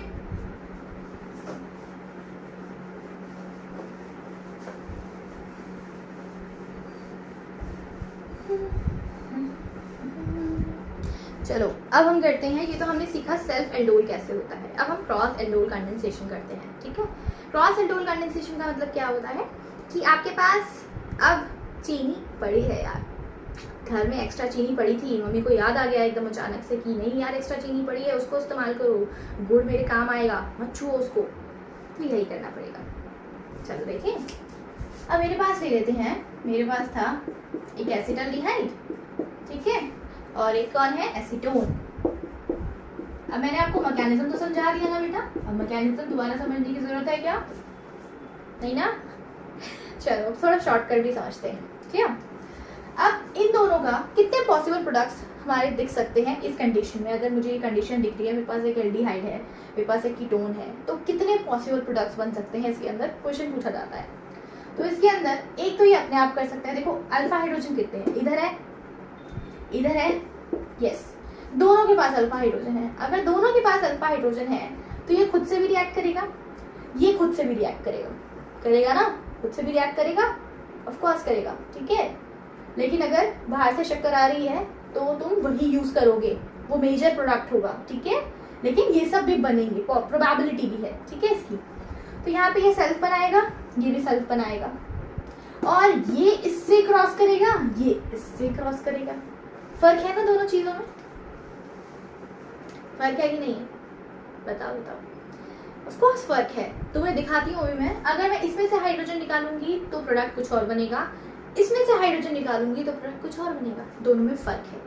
चलो अब हम करते हैं, ये तो हमने सीखा सेल्फ एल्डोल कैसे होता है, अब हम क्रॉस एल्डोल कंडेंसेशन करते हैं। ठीक है, क्रॉस एल्डोल कंडेंसेशन का मतलब क्या होता है कि आपके पास अब चीनी पड़ी है यार, घर में एक्स्ट्रा चीनी पड़ी थी, मम्मी को याद आ गया एकदम अचानक से कि नहीं यार एक्स्ट्रा चीनी पड़ी है, उसको इस्तेमाल करो, गुड़ मेरे काम आएगा, मत छुओ उसको, तो यही करना पड़ेगा। चलो देखिए, अब मेरे पास ले लेते हैं, मेरे पास था एक एसिटाल्डिहाइड, ठीक है, और एक कौन है, एसीटोन। अब मैंने आपको मैकेनिज्म तो समझा दिया ना बेटा, अब मैकेनिज्म दोबारा समझने की जरूरत है क्या, नहीं ना? चलो थोड़ा शॉर्टकट भी समझते हैं। ठीक है, अब इन दोनों का कितने पॉसिबल प्रोडक्ट्स हमारे दिख सकते हैं इस कंडीशन में, अगर मुझे ये कंडीशन दिख रही है, मेरे पास एक एल्डिहाइड है, मेरे पास एक कीटोन है, तो कितने पॉसिबल प्रोडक्ट्स बन सकते हैं इसके अंदर, क्वेश्चन पूछा जाता है। तो इसके अंदर एक तो ये अपने आप कर सकते हैं, देखो अल्फा हाइड्रोजन कितने हैं, इधर है, यस, दोनों के पास अल्फा हाइड्रोजन है। अगर दोनों के पास अल्फा हाइड्रोजन है तो ये खुद से भी रिएक्ट करेगा, ये खुद से भी रिएक्ट करेगा ना, खुद से भी रिएक्ट करेगा, ऑफ कोर्स करेगा। ठीक है, लेकिन अगर बाहर से शक्कर आ रही है तो तुम वही यूज करोगे, वो मेजर प्रोडक्ट होगा। ठीक है, लेकिन ये सब भी बनेंगे, प्रोबेबिलिटी भी है। ठीक है इसकी, तो यहाँ पे ये सेल्फ बनाएगा, ये भी सेल्फ बनाएगा, और ये इससे क्रॉस करेगा, ये इससे क्रॉस करेगा। फर्क है ना दोनों चीजों में, फर्क है कि नहीं है, बताओ। ऑफ कोर्स फर्क है, तुम्हें दिखाती हूँ अभी मैं। अगर मैं इसमें से हाइड्रोजन निकालूंगी तो प्रोडक्ट कुछ और बनेगा, इसमें से हाइड्रोजन निकालूंगी तो प्रोडक्ट कुछ और बनेगा, दोनों में फर्क है।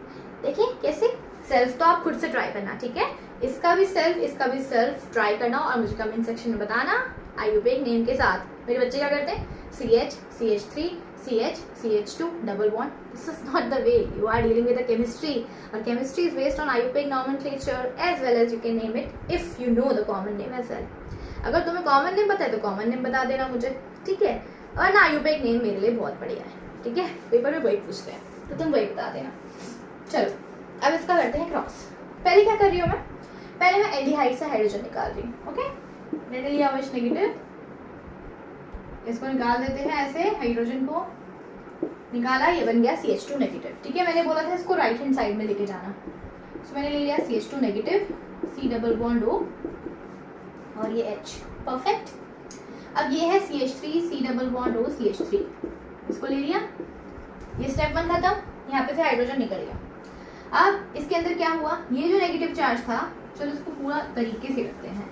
देखिए कैसे, सेल्फ तो आप खुद से ट्राई करना, ठीक है, इसका भी सेल्फ ट्राई करना और मुझे कमेंट सेक्शन में बताना आयुर्वेद नेम के साथ। मेरे बच्चे क्या करते हैं, CH CH3 CH CH2 double bond, this is not the way you are dealing with the chemistry, और केमिस्ट्री इज बेस्ड ऑन आयुर्वेद nomenclature as well as you can name it if you know the common name as well. अगर तुम्हें कॉमन नेम पता है तो कॉमन नेम बता देना मुझे, ठीक है, और ना आयुर्वेद नेम मेरे लिए बहुत बढ़िया है। ठीक है, पेपर में वही पूछते हैं तो तुम वही बता देना। चलो अब इसका करते हैं क्रॉस। पहले क्या कर रही हूँ मैं, पहले मैं एल्डिहाइड से हाइड्रोजन निकाल रही हूँ। ओके, मैंने लिया OH नेगेटिव, इसको निकाल देते हैं ऐसे, हाइड्रोजन को निकाला, ये बन गया CH2 नेगेटिव। ठीक है, मैंने बोला था इसको राइट हैंड साइड में लेके जाना, तो मैंने ले लिया CH2 negative, C double bond O और ये H। परफेक्ट। अब ये है CH3, C double bond O, CH3, इसको ले लिया, ये स्टेप 1 खत्म, यहाँ पे से हाइड्रोजन निकल गया। अब इसके अंदर क्या हुआ, ये जो नेगेटिव चार्ज था, चलो इसको पूरा तरीके से करते हैं।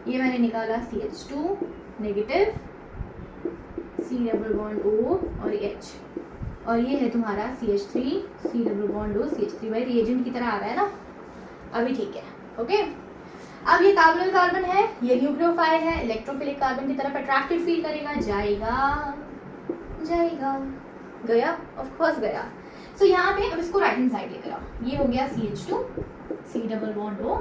ये मैंने निकाला CH2 negative, C double bond O और H, और ये है तुम्हारा CH3, C double bond O, CH3। भाई रिएजेंट की तरह आ रहा है ना, अभी ठीक है। ओके, अब ये कार्बोनिल कार्बन है, ये न्यूक्लियोफाइल है, इलेक्ट्रोफिलिक कार्बन की तरफ अट्रैक्टेड फील करेगा, जाएगा जाएगा, गया, ऑफ कोर्स गया। सो यहाँ पे अब इसको राइट हैंड साइड लेकर आओ, ये हो गया CH2, C double bond O,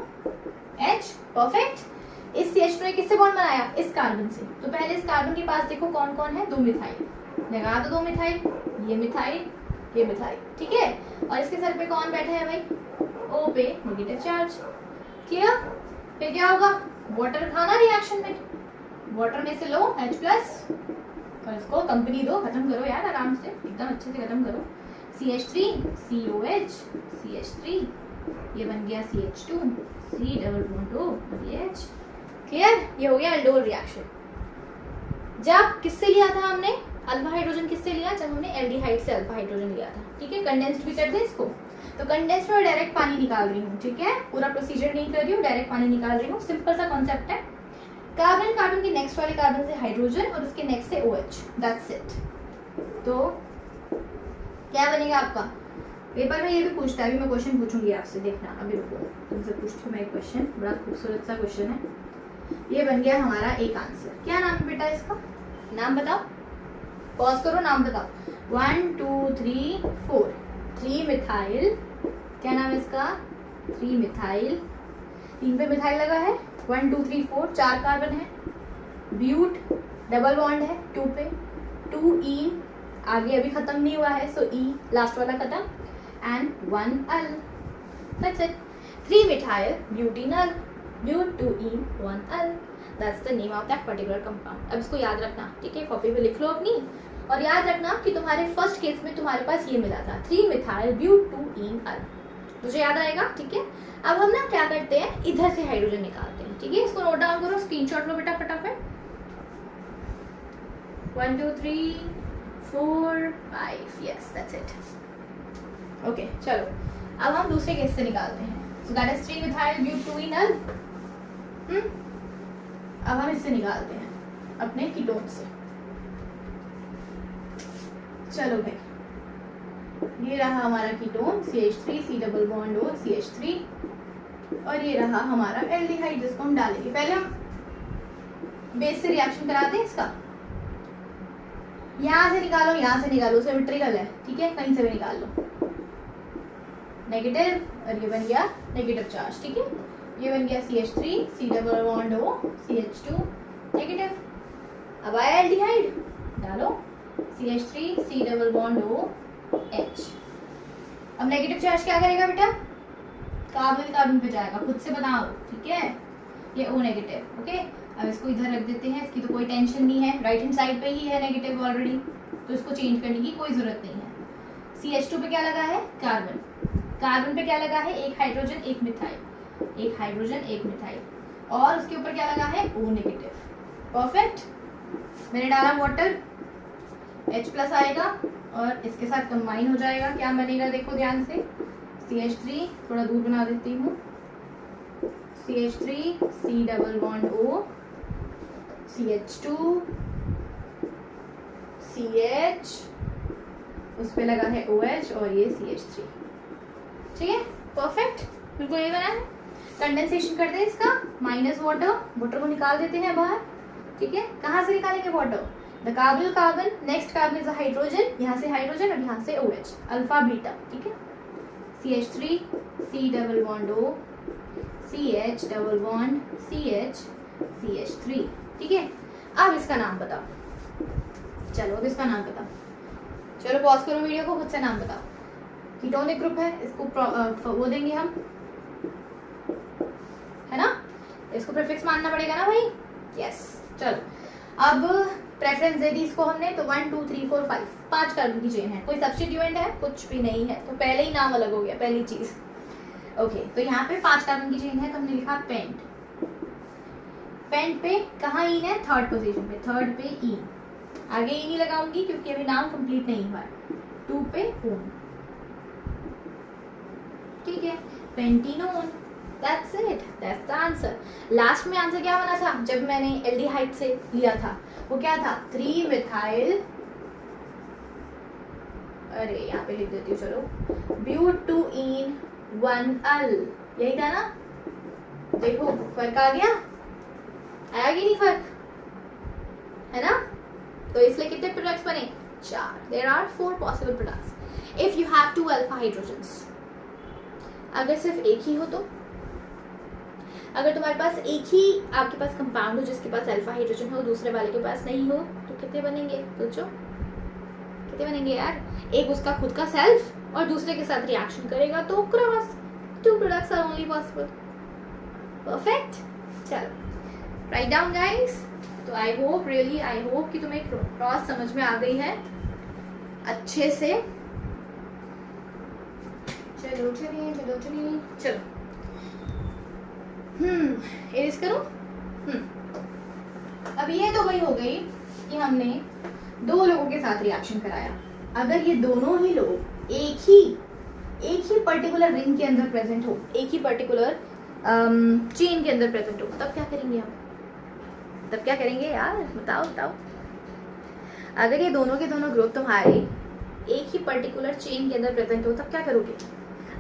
H। Perfect. इस CH2 ने किससे बॉन्ड बनाया, इस कार्बन से, तो पहले इस कार्बन के पास देखो कौन कौन है, 2 मिथाइल, लगा दो 2 मिथाइल, ये मिथाइल, ये मिथाइल। ठीक है, और इसके सर पे कौन बैठा है भाई, O पे नेगेटिव चार्ज। क्लियर। फिर क्या होगा, वाटर था ना रिएक्शन में, वाटर में से लो H प्लस, और इसको कंपनी दो, खत्म करो यार आराम से, एकदम अच्छे से खत्म करो। CH3, COH, CH3, ये बन गया CH2, C double bond O और ये H। क्लियर, ये हो गया एल्डोल रिएक्शन। जब किससे लिया था हमने अल्फा हाइड्रोजन, किससे लिया, जब हमने एल्डिहाइड से अल्फा हाइड्रोजन लिया था। ठीक है, कंडेंस्ड भी कर दे इसको, तो कंडेंस्ड में डायरेक्ट पानी निकाल रही हूँ। ठीक है, पूरा प्रोसीजर नहीं कर रही हूँ, डायरेक्ट पानी निकाल रही हूँ। सिंपल सा कॉन्सेप्ट है, कार्बन कार्बन के नेक्स्ट वाले कार्बन से हाइड्रोजन और उसके नेक्स्ट से OH, दैट्स इट। तो क्या बनेगा आपका, पेपर में ये भी पूछता है, अभी मैं क्वेश्चन पूछूंगी आपसे, देखना, अभी रुको, तुमसे पूछती हूँ मैं एक क्वेश्चन, बड़ा खूबसूरत सा क्वेश्चन है। ये बन गया हमारा एक आंसर। क्या नाम है बेटा इसका, नाम बताओ, पॉज करो, नाम बताओ। 1 2 3 4, 3 मिथाइल, क्या नाम है इसका, 3 मिथाइल, 3 पे मिथाइल लगा है, 1 2 3 4, 4 कार्बन है, ब्यूट डबल बॉन्ड है 2 पे, 2 E, आगे अभी खत्म नहीं हुआ है, सो E लास्ट वाला खत्म, and 1 al, that's it. 3 methyl butenal, but 2 E 1 al, that's the name of that particular compound. अब इसको याद रखना, ठीक है, कॉपी पे लिख लो अपनी, और याद रखना कि तुम्हारे फर्स्ट केस में तुम्हारे पास ये मिला था 3 मिथाइल ब्यूट 2 E अल, मुझे याद आएगा। ठीक है, अब हम ना क्या करते हैं, इधर से हाइड्रोजन निकालते हैं। ठीक है, इसको नोट डाउन करो, स्क्रीनशॉट लो बेटा फटाफट। 1 2 3 4 5, यस दैट्स इट। ओके, चलो अब हम दूसरे केस से निकालते हैं। So that is 3 methyl but 2 enal. अब हम इससे निकालते हैं अपने कीटोन से। चलो भाई, ये रहा हमारा ketone CH3, C double bond O, CH3, और ये रहा हमारा एल्डिहाइड जिसको हम डालेंगे। पहले हम बेस से रिएक्शन कराते हैं इसका, यहाँ से निकालो, यहाँ से निकालो, सिमेट्रिकल है। ठीक है, कहीं से भी निकाल लो, नेगेटिव, और ये बन गया नेगेटिव चार्ज। ठीक है, ये बन गया CH3, C double bond O, CH2 negative. अब आया एल्डिहाइड, डालो CH3, C double bond O, H। अब नेगेटिव चार्ज क्या करेगा बेटा, कार्बन कार्बन पे जाएगा, खुद से बताओ। ठीक है, ये O नेगेटिव। ओके, अब इसको इधर रख देते हैं, इसकी तो कोई टेंशन नहीं है, राइट हैंड साइड पे ही है नेगेटिव ऑलरेडी, तो इसको चेंज करने की कोई जरूरत नहीं है। CH2 पे क्या लगा है, कार्बन, कार्बन पे क्या लगा है, एक हाइड्रोजन एक मिथाइल, एक हाइड्रोजन एक मिथाइल, और उसके ऊपर क्या लगा है, O नेगेटिव। परफेक्ट, मैंने डाला वाटर, H प्लस आएगा और इसके साथ कंबाइन हो जाएगा। क्या बनेगा देखो ध्यान से, CH3, थोड़ा दूर बना देती हूँ, CH3, C double bond O, CH2, CH, उस पे लगा है OH और ये CH3। ठीक है, परफेक्ट, बिल्कुल ये बना है। कंडेंसेशन कर दे इसका, माइनस वाटर, वाटर को निकाल देते हैं बाहर। ठीक है, कहाँ से निकालेंगे water, the carbon carbon, next carbon is a hydrogen, यहाँ से हाइड्रोजन और यहाँ से OH, अल्फा बीटा। ठीक है, CH3, C double bond O, CH double bond CH, CH3। ठीक है, अब इसका नाम बताओ। चलो अब इसका नाम बताओ, चलो पॉज करो वीडियो को, खुद से नाम बताओ। कीटोनिक ग्रुप है, इसको वो देंगे हम इसको प्रीफिक्स मानना पड़ेगा ना भाई। यस चलो, अब प्रेफरेंस दे दी इसको हमने, तो 1 2 3 4 5 5 कार्बन की चेन है। कोई सब्स्टिट्यूएंट है? कुछ भी नहीं है, तो पहले ही नाम अलग हो गया, पहली चीज। ओके, तो यहाँ पे 5 कार्बन की चेन है, तो हमने लिखा पेंट। पेंट पे कहाँ इन है? थर्ड पोजीशन पे, थर्ड पे ई। आगे ई नहीं लगाऊंगी क्योंकि अभी नाम कंप्लीट नहीं हुआ है। 2 पे ओन, ठीक है, pentenone. That's it, that's the answer. Last में आंसर क्या बना था जब मैंने एल्डिहाइड से लिया था? वो क्या था? 3 मिथाइल, अरे यहाँ पे लिख देती हूँ, चलो, ब्यूटूइन 1 अल, यही था ना? देखो फर्क आ गया, आया कि नहीं फर्क, है ना? तो इसलिए कितने प्रोडक्ट्स बने? 4। There are 4 possible products if you have 2 alpha hydrogens. अगर सिर्फ एक ही हो तो, अगर तुम्हारे पास एक ही आपके पास कंपाउंड हो जिसके पास अल्फा हाइड्रोजन हो, दूसरे वाले के पास नहीं हो, तो कितने बनेंगे? सोचो कितने बनेंगे यार? एक उसका खुद का सेल्फ और दूसरे के साथ रिएक्शन करेगा तो cross. 2 products are only possible. Perfect, चलो राइट डाउन गाइस। तो I hope, really I hope कि तुम्हें क्रॉस समझ में आ गई है अच्छे से। चलो चलिए, चलो चलिए, चलो एरिस करो। अब ये तो वही हो गई कि हमने 2 लोगों के साथ रिएक्शन कराया। अगर ये दोनों ही लोग एक ही पर्टिकुलर रिंग के अंदर प्रेजेंट हो, एक ही पर्टिकुलर चेन के अंदर प्रेजेंट हो, तब क्या करेंगे हम? तब क्या करेंगे यार, बताओ बताओ। अगर ये दोनों के दोनों ग्रुप तुम्हारे एक ही पर्टिकुलर चेन के अंदर प्रेजेंट हो, तब क्या करोगे?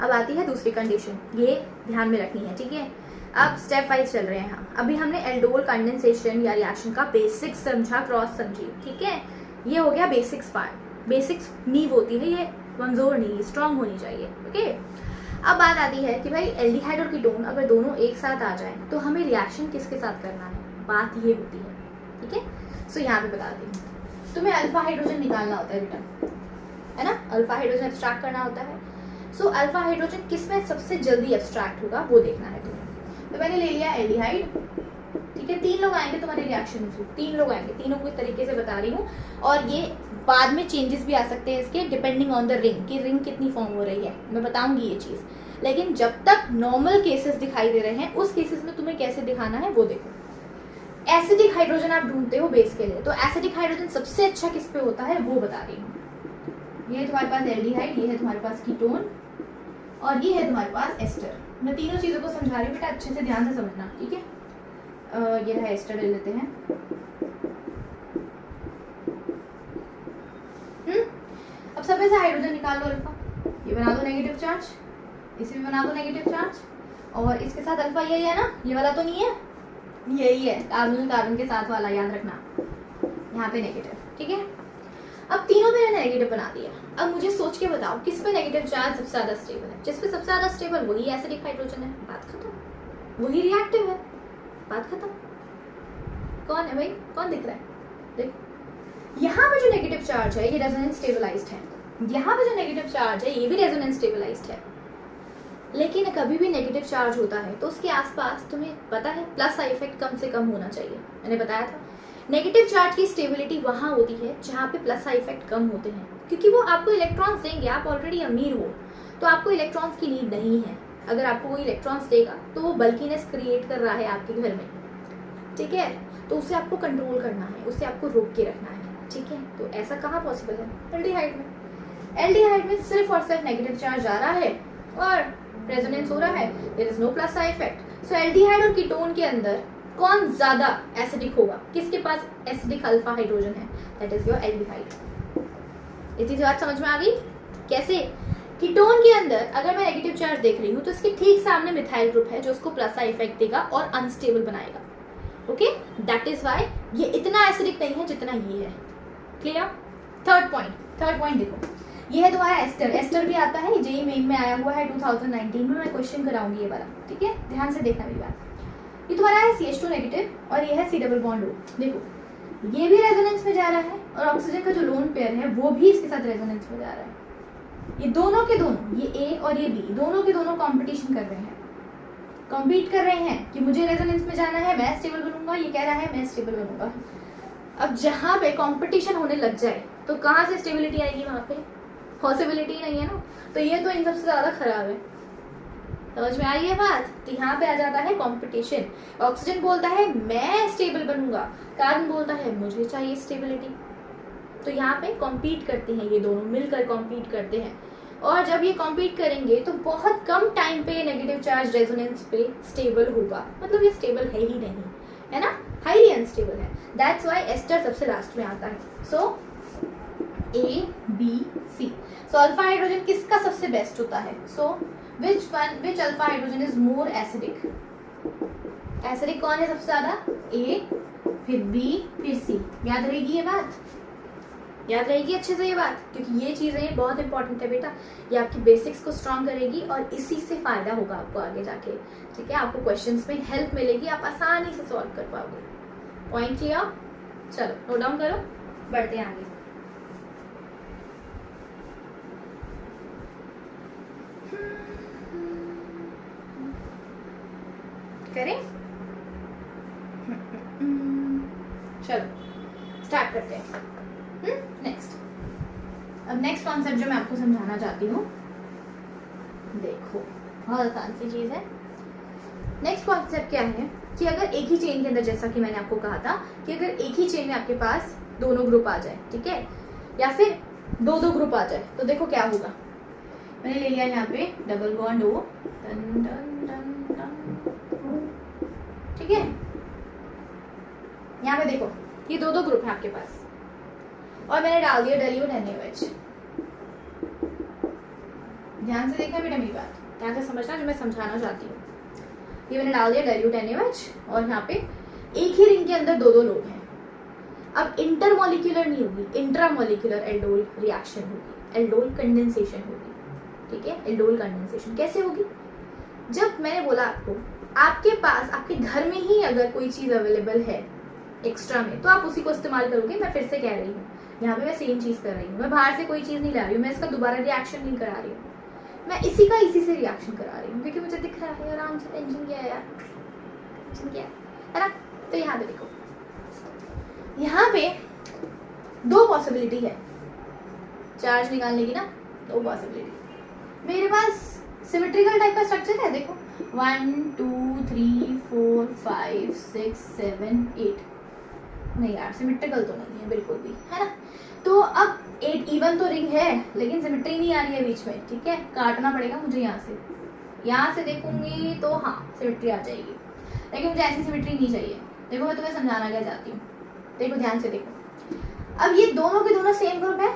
अब आती है दूसरी कंडीशन, ये ध्यान में रखनी है, ठीक है? अब स्टेप वाइज चल रहे हैं हम। अभी हमने एल्डोल कंडेंसेशन या रिएक्शन का बेसिक्स समझा, क्रॉस समझी, ठीक है? ये हो गया बेसिक्स पार्ट। बेसिक्स नींव होती है, ये कमजोर नहीं, स्ट्रांग होनी चाहिए, ओके? अब बात आती है कि भाई एल्डिहाइड और कीटोन अगर दोनों एक साथ आ जाए तो हमें रिएक्शन किसके साथ करना है? बात ये होती है, ठीक है? सो यहाँ पे बता दी, तुम्हें अल्फा हाइड्रोजन निकालना होता है बेटा, है ना? अल्फा हाइड्रोजन एब्स्ट्रैक्ट करना होता है। सो अल्फा हाइड्रोजन किसमें सबसे जल्दी एब्स्ट्रैक्ट होगा वो देखना है तुम्हें। तो मैंने ले लिया एल्डिहाइड, ठीक है? 3 लोग आएंगे तुम्हारे रिएक्शन में, 3 लोग आएंगे, तीनों को एक तरीके से बता रही हूँ। और ये बाद में चेंजेस भी आ सकते हैं इसके, डिपेंडिंग ऑन द रिंग, कि रिंग कितनी फॉर्म हो रही है, मैं बताऊंगी ये चीज। लेकिन जब तक नॉर्मल केसेस दिखाई दे रहे हैं, उस केसेस में तुम्हें कैसे दिखाना है वो देखो। एसिडिक हाइड्रोजन आप ढूंढते हो बेस के लिए, तो एसिडिक हाइड्रोजन सबसे अच्छा किस पे होता है वो बता रही हूँ। ये है तुम्हारे पास एल्डिहाइड, ये है तुम्हारे पास कीटोन, और ये है तुम्हारे पास एस्टर। मैं तीनों चीजों को समझा रही हूँ बेटा, अच्छे से ध्यान से समझना, ठीक है? ये है एस्टर, ले लेते हैं। अब सब में से हाइड्रोजन निकाल लो अल्फा, ये बना दो नेगेटिव चार्ज, इसे भी बना दो नेगेटिव चार्ज, और इसके साथ अल्फा यही है ना, ये वाला तो नहीं है, यही है कार्बन कार्बन के साथ वाला, याद रखना, यहाँ पे नेगेटिव, ठीक है? अब तीनों पे मैंने नेगेटिव बना दिया। अब मुझे सोच के बताओ किस पे नेगेटिव चार्ज सबसे ज्यादा स्टेबल है? जिस पे सबसे ज्यादा स्टेबल वही एसिडिक हाइड्रोजन है, बात खत्म। वही रिएक्टिव है, बात खत्म। कौन है भाई, कौन दिख रहा है? देखो यहाँ पे जो नेगेटिव चार्ज है ये रेजोनेंस स्टेबलाइज्ड है, यहाँ पे जो नेगेटिव चार्ज है ये भी रेजोनेंस स्टेबलाइज्ड है। लेकिन कभी भी नेगेटिव चार्ज होता है तो उसके आसपास तुम्हें पता है प्लस का इफेक्ट कम से कम होना चाहिए। मैंने बताया था नेगेटिव चार्ज की स्टेबिलिटी वहां होती है जहाँ पे प्लस का इफेक्ट कम होते हैं, क्योंकि वो आपको इलेक्ट्रॉन्स देंगे। आप ऑलरेडी अमीर हो तो आपको इलेक्ट्रॉन्स की नीड नहीं है। अगर आपको कोई इलेक्ट्रॉन्स देगा तो वो बल्कीनेस क्रिएट कर रहा है आपके घर में, ठीक है? तो उसे आपको कंट्रोल करना है, उसे आपको रोक के रखना है, ठीक है? तो ऐसा कहाँ पॉसिबल है? एल्डिहाइड में। एल्डिहाइड में सिर्फ और सिर्फ नेगेटिव चार्ज आ रहा है और रेजोनेंस हो रहा है, there is no plus effect. So aldehyde और कीटोन के अंदर कौन ज्यादा एसिडिक होगा? किसके पास एसिडिक अल्फा हाइड्रोजन है? That is your aldehyde. इतनी बात समझ में आ गई? कैसे? कीटोन के अंदर अगर मैं नेगेटिव चार्ज देख रही हूँ तो इसके ठीक सामने मिथाइल ग्रुप है जो उसको प्लस का इफेक्ट देगा और अनस्टेबल बनाएगा, ओके? दैट इज व्हाई ये इतना एसिडिक नहीं है जितना ये है। क्लियर? थर्ड पॉइंट देखो, ये है तुम्हारा एस्टर। एस्टर भी आता है, जेईई मेन में आया हुआ है 2019 में, मैं क्वेश्चन कराऊंगी ये वाला, ठीक है? ध्यान से देखना मेरी बात। ये तुम्हारा है CH2 नेगेटिव और ये है C डबल बॉन्ड O। देखो ये भी रेजोनेंस में जा रहा है और ऑक्सीजन का जो लोन पेयर है वो भी इसके साथ रेजोनेंस में जा रहा है। ये दोनों के दोनों, ये A और ये B, दोनों के दोनों कंपटीशन कर रहे हैं। कॉम्पीट कर रहे हैं कि मुझे रेजोनेंस में जाना है, मैं स्टेबल बनूंगा, ये कह रहा है मैं स्टेबल बनूंगा। अब जहाँ पे कंपटीशन होने लग जाए तो कहाँ से स्टेबिलिटी आएगी, वहां पे पॉसिबिलिटी नहीं है ना। तो ये तो इन सबसे ज्यादा खराब है। समझ में आई है बात? तो यहाँ पे आ जाता है कंपटीशन। ऑक्सीजन बोलता है मैं स्टेबल बनूंगा, कार्बन बोलता है मुझे चाहिए स्टेबिलिटी। तो यहाँ पे कॉम्पीट करते हैं, ये दोनों मिलकर कॉम्पीट करते हैं। और जब ये कॉम्पीट करेंगे तो बहुत कम टाइम पे नेगेटिव चार्ज रेजोनेंस पे स्टेबल होगा। मतलब ये स्टेबल है ही नहीं, है ना, हाईली अनस्टेबल है। दैट्स व्हाई एस्टर सबसे लास्ट में आता है। So A B C. So alpha hydrogen किसका सबसे बेस्ट होता है? So which alpha hydrogen is more acidic? Acidic कौन है सबसे ज्यादा? ए, फिर बी, फिर सी। याद रहेगी ये बात? याद रहेगी अच्छे से ये बात, क्योंकि ये चीजें बहुत इंपॉर्टेंट है बेटा। ये आपकी बेसिक्स को स्ट्रॉन्ग करेगी और इसी से फायदा होगा आपको आगे जाके। ठीक है, आपको क्वेश्चंस में हेल्प मिलेगी, आप आसानी से सॉल्व कर पाओगे। Point clear? चलो नोट डाउन करो, बढ़ते हैं आगे। करें? चलो स्टार्ट करते हैं। नेक्स्ट, अब नेक्स्ट कॉन्सेप्ट जो मैं आपको समझाना चाहती हूँ, देखो बहुत आसान सी चीज है। नेक्स्ट कॉन्सेप्ट क्या है कि अगर एक ही चेन के अंदर, जैसा कि मैंने आपको कहा था कि अगर एक ही चेन में आपके पास दोनों ग्रुप आ जाए, ठीक है, या फिर दो दो ग्रुप आ जाए, तो देखो क्या होगा। मैंने ले लिया यहाँ पे डबल बॉन्ड O, ठीक है। यहाँ पे देखो ये दो दो ग्रुप है आपके पास और मैंने डाल दिया डाइल्यूट NaOH। ध्यान से देखना बेटा मेरी बात, ध्यान से समझना जो मैं समझाना चाहती हूँ। ये मैंने डाल दिया डाइल्यूट NaOH और यहाँ पे एक ही रिंग के अंदर दो दो लोग हैं। अब इंटरमॉलिक्यूलर नहीं होगी, इंट्रामॉलिक्यूलर एल्डोल रिएक्शन होगी, एल्डोल कंडेंसेशन होगी। ठीक है, एल्डोल कंडेंसेशन कैसे होगी? जब मैंने बोला आपको, आपके पास आपके घर में ही अगर कोई चीज अवेलेबल है एक्स्ट्रा में, तो आप उसी को इस्तेमाल करोगे। मैं फिर से कह रही हूँ, यहाँ पे मैं सेम चीज कर रही हूँ, मैं बाहर से कोई चीज नहीं ला रही हूँ, मैं इसका दोबारा रिएक्शन नहीं करा रही हूँ, मैं इसी का इसी से रिएक्शन करा रही हूँ, क्योंकि मुझे दिख रहा है आराम से। टेंशन क्या है यार, टेंशन क्या है ना। तो यहाँ पे देखो, यहाँ पे दो पॉसिबिलिटी है चार्ज निकालने की ना, दो पॉसिबिलिटी। मेरे पास सिमेट्रिकल टाइप का स्ट्रक्चर है, देखो 1 2 3 4 5 6 7 8। नहीं यार, सिमेट्रिकल तो नहीं है बिल्कुल भी, है ना। तो अब 8 इवन तो रिंग है, लेकिन सिमेट्री नहीं आ रही है बीच में। ठीक है, काटना पड़ेगा मुझे। यहाँ से देखूंगी तो हाँ सिमेट्री आ जाएगी, लेकिन मुझे ऐसी सिमेट्री नहीं चाहिए। देखो मैं तुम्हें समझाना क्या चाहती हूँ, देखो ध्यान से देखो। अब ये दोनों के दोनों सेम ग्रुप है,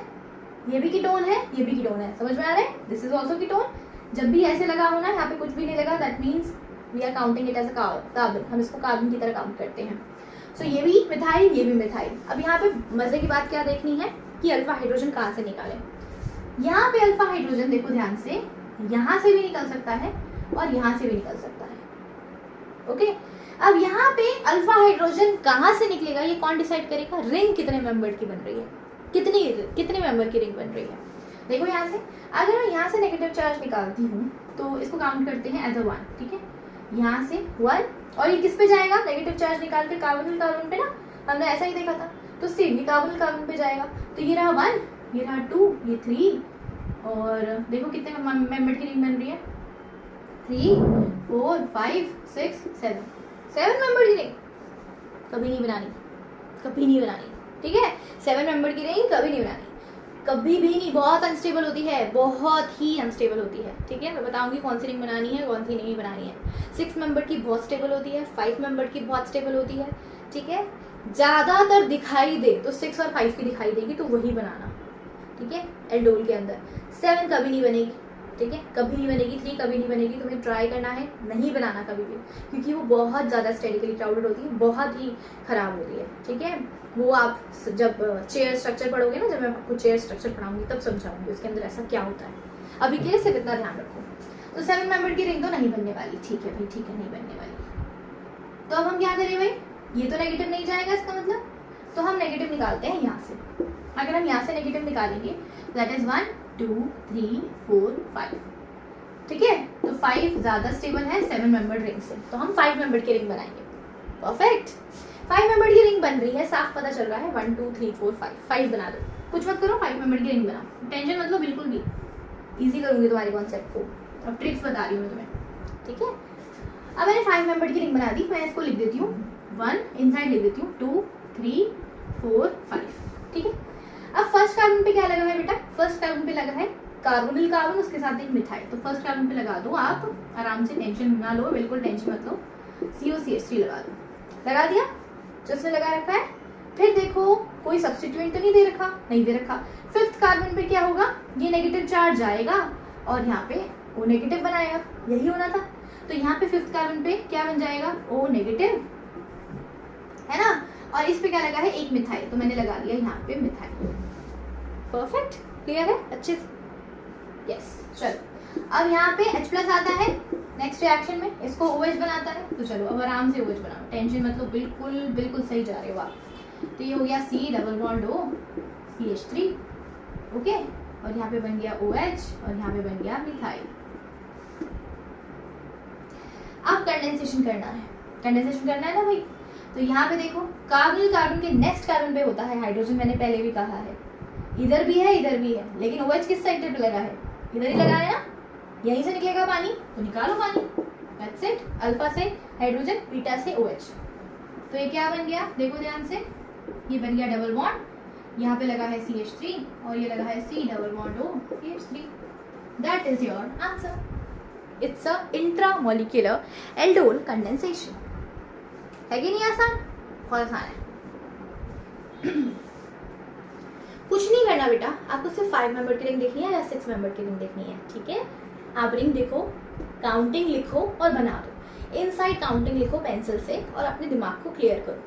ये भी कीटोन है, ये भी कीटोन है। समझ में आ रहा है? This is also ketone. जब भी ऐसे लगा हो ना, यहाँ पे कुछ भी नहीं लगा, that means we are counting it as a carbon. हम इसको कार्बन की तरह काउंट करते हैं। सो ये भी मिथाइल, ये भी मिथाइल। अब यहाँ पे मजे की बात क्या देखनी है कि अल्फा हाइड्रोजन कहाँ से निकाले। यहाँ पे अल्फा हाइड्रोजन देखो ध्यान से, यहाँ से भी निकल सकता है और यहाँ से भी निकल सकता है। ओके, अब यहाँ पे अल्फा हाइड्रोजन कहाँ से निकलेगा ये कौन डिसाइड करेगा? रिंग कितने मेंबर की बन रही है, कितने मेंबर की रिंग बन रही है। देखो यहाँ से, अगर मैं यहाँ से नेगेटिव चार्ज निकालती हूँ तो इसको काउंट करते हैं एज अ 1। ठीक है, यहाँ से 1, और ये किस पे जाएगा? नेगेटिव चार्ज निकाल के कार्बन कार्बन पे ना, हमने ऐसा ही देखा था। तो सेम ये कार्बन कार्बन पे जाएगा। तो ये रहा 1, ये रहा 2, ये 3, और देखो कितने मेंबर की रिंग बन रही है, 3 4 5 6 7 मेंबर की रिंग। कभी नहीं बनानी, कभी नहीं बनानी। ठीक है, 7 मेंबर की रिंग कभी नहीं बनानी, कभी भी नहीं। बहुत अनस्टेबल होती है, बहुत ही अनस्टेबल होती है। ठीक है, मैं बताऊंगी कौन सी रिंग बनानी है, कौन सी नहीं बनानी है। 6 मेंबर की बहुत स्टेबल होती है, 5 मेंबर की बहुत स्टेबल होती है। ठीक है, ज्यादातर दिखाई दे तो 6 और 5 की दिखाई देगी, तो वही बनाना। ठीक है, एल्डोल के अंदर 7 कभी नहीं बनेगी। ठीक है, कभी नहीं बनेगी, 3 कभी नहीं बनेगी। तुम्हें ट्राई करना है, नहीं बनाना कभी भी, क्योंकि वो बहुत ज़्यादा स्टेटिकली क्राउडेड होती है, बहुत ही खराब होती है। ठीक है, वो आप जब चेयर स्ट्रक्चर पढ़ोगे ना, जब मैं आपको चेयर स्ट्रक्चर पढ़ाऊंगी तब समझाऊंगी उसके अंदर ऐसा क्या होता है। अभी के लिए सिर्फ इतना ध्यान रखो। तो 7 मेंबर की रिंग तो नहीं बनने वाली। ठीक है भाई, ठीक है, नहीं बनने वाली। तो अब हम क्या करें भाई, ये तो नेगेटिव नहीं जाएगा, इसका मतलब तो हम नेगेटिव निकालते हैं यहाँ से। अगर हम यहाँ से नेगेटिव निकालेंगे, दैट इज 1 2 3 4 5। ठीक है, तो 5 ज्यादा स्टेबल है 7 मेंबर्ड रिंग से, तो हम 5 मेंबर्ड की रिंग बनाएंगे। परफेक्ट, 5 मेंबर्ड की रिंग बन रही है, साफ पता चल रहा है। 1 2 3 4 5 बना दो, कुछ मत करो, 5 मेंबर्ड की रिंग बनाओ, टेंशन मत लो बिल्कुल भी, इजी करूंगी तुम्हारे कॉन्सेप्ट को, अब ट्रिक्स बता रही हूँ मैं तुम्हें, ठीक है। अब मैंने 5 मेंबर्ड की रिंग बना दी, मैं इसको लिख देती हूँ 1, इनसाइड लिख देती हूँ 2 3 4 5, ठीक है। अब फर्स्ट कार्बन पे क्या लगा है बेटा, फर्स्ट कार्बन पे लगा है कार्बोनिल कार्बन, उसके साथ एक मिथाइल, तो फर्स्ट कार्बन पे लगा दो आप आराम से, टेंशन ना लो, बिल्कुल टेंशन मत लो, COCH3 लगा दो, लगा दिया जो उसने लगा रखा है। फिर देखो कोई सब्स्टिट्यूएंट तो नहीं दे रखा, नहीं दे रखा। फिफ्थ कार्बन पे क्या होगा, ये नेगेटिव चार्ज जाएगा और यहाँ पे O नेगेटिव बनाएगा, यही होना था, तो यहाँ पे फिफ्थ कार्बन पे क्या बन जाएगा, O नेगेटिव, है ना। और इस पे क्या लगा है, एक मिथाइल, तो मैंने लगा दिया यहाँ पे मिथाइल। परफेक्ट, क्लियर है अच्छे से, यस। चलो अब यहाँ पे H+ आता है नेक्स्ट रिएक्शन में, इसको OH बनाता है, तो चलो अब आराम से OH बनाओ, टेंशन मतलब बिल्कुल बिल्कुल सही जा रहे हो आप। तो ये हो गया C double bond O CH3, okay, और यहाँ पे बन गया OH और यहाँ पे बन गया मिथाइल। अब कंडेंसेशन करना है, कंडेंसेशन करना है ना भाई, तो यहाँ पे देखो कार्बोनिल कार्बन के नेक्स्ट कार्बन पे होता है हाइड्रोजन, मैंने पहले भी कहा है, इधर भी है इधर भी है, लेकिन OH किस साइड पे लगा है, इधर ही लगा है ना, यहीं से निकलेगा पानी, तो निकालो पानी, दैट्स इट। अल्फा से हाइड्रोजन, बीटा से OH, तो ये क्या बन गया, देखो ध्यान से, ये बन गया डबल बॉन्ड, यहाँ पे लगा है CH3 और ये लगा है C double bond O CH3, that is your answer. It's a intramolecular aldol condensation, है कि नहीं आसान, बहुत आसान है। कुछ नहीं करना बेटा, आपको सिर्फ 5 मेंबर की रिंग देखनी है या 6 मेंबर की रिंग देखनी है, ठीक है। आप रिंग देखो, काउंटिंग लिखो और बना दो, इनसाइड काउंटिंग लिखो पेंसिल से और अपने दिमाग को क्लियर करो।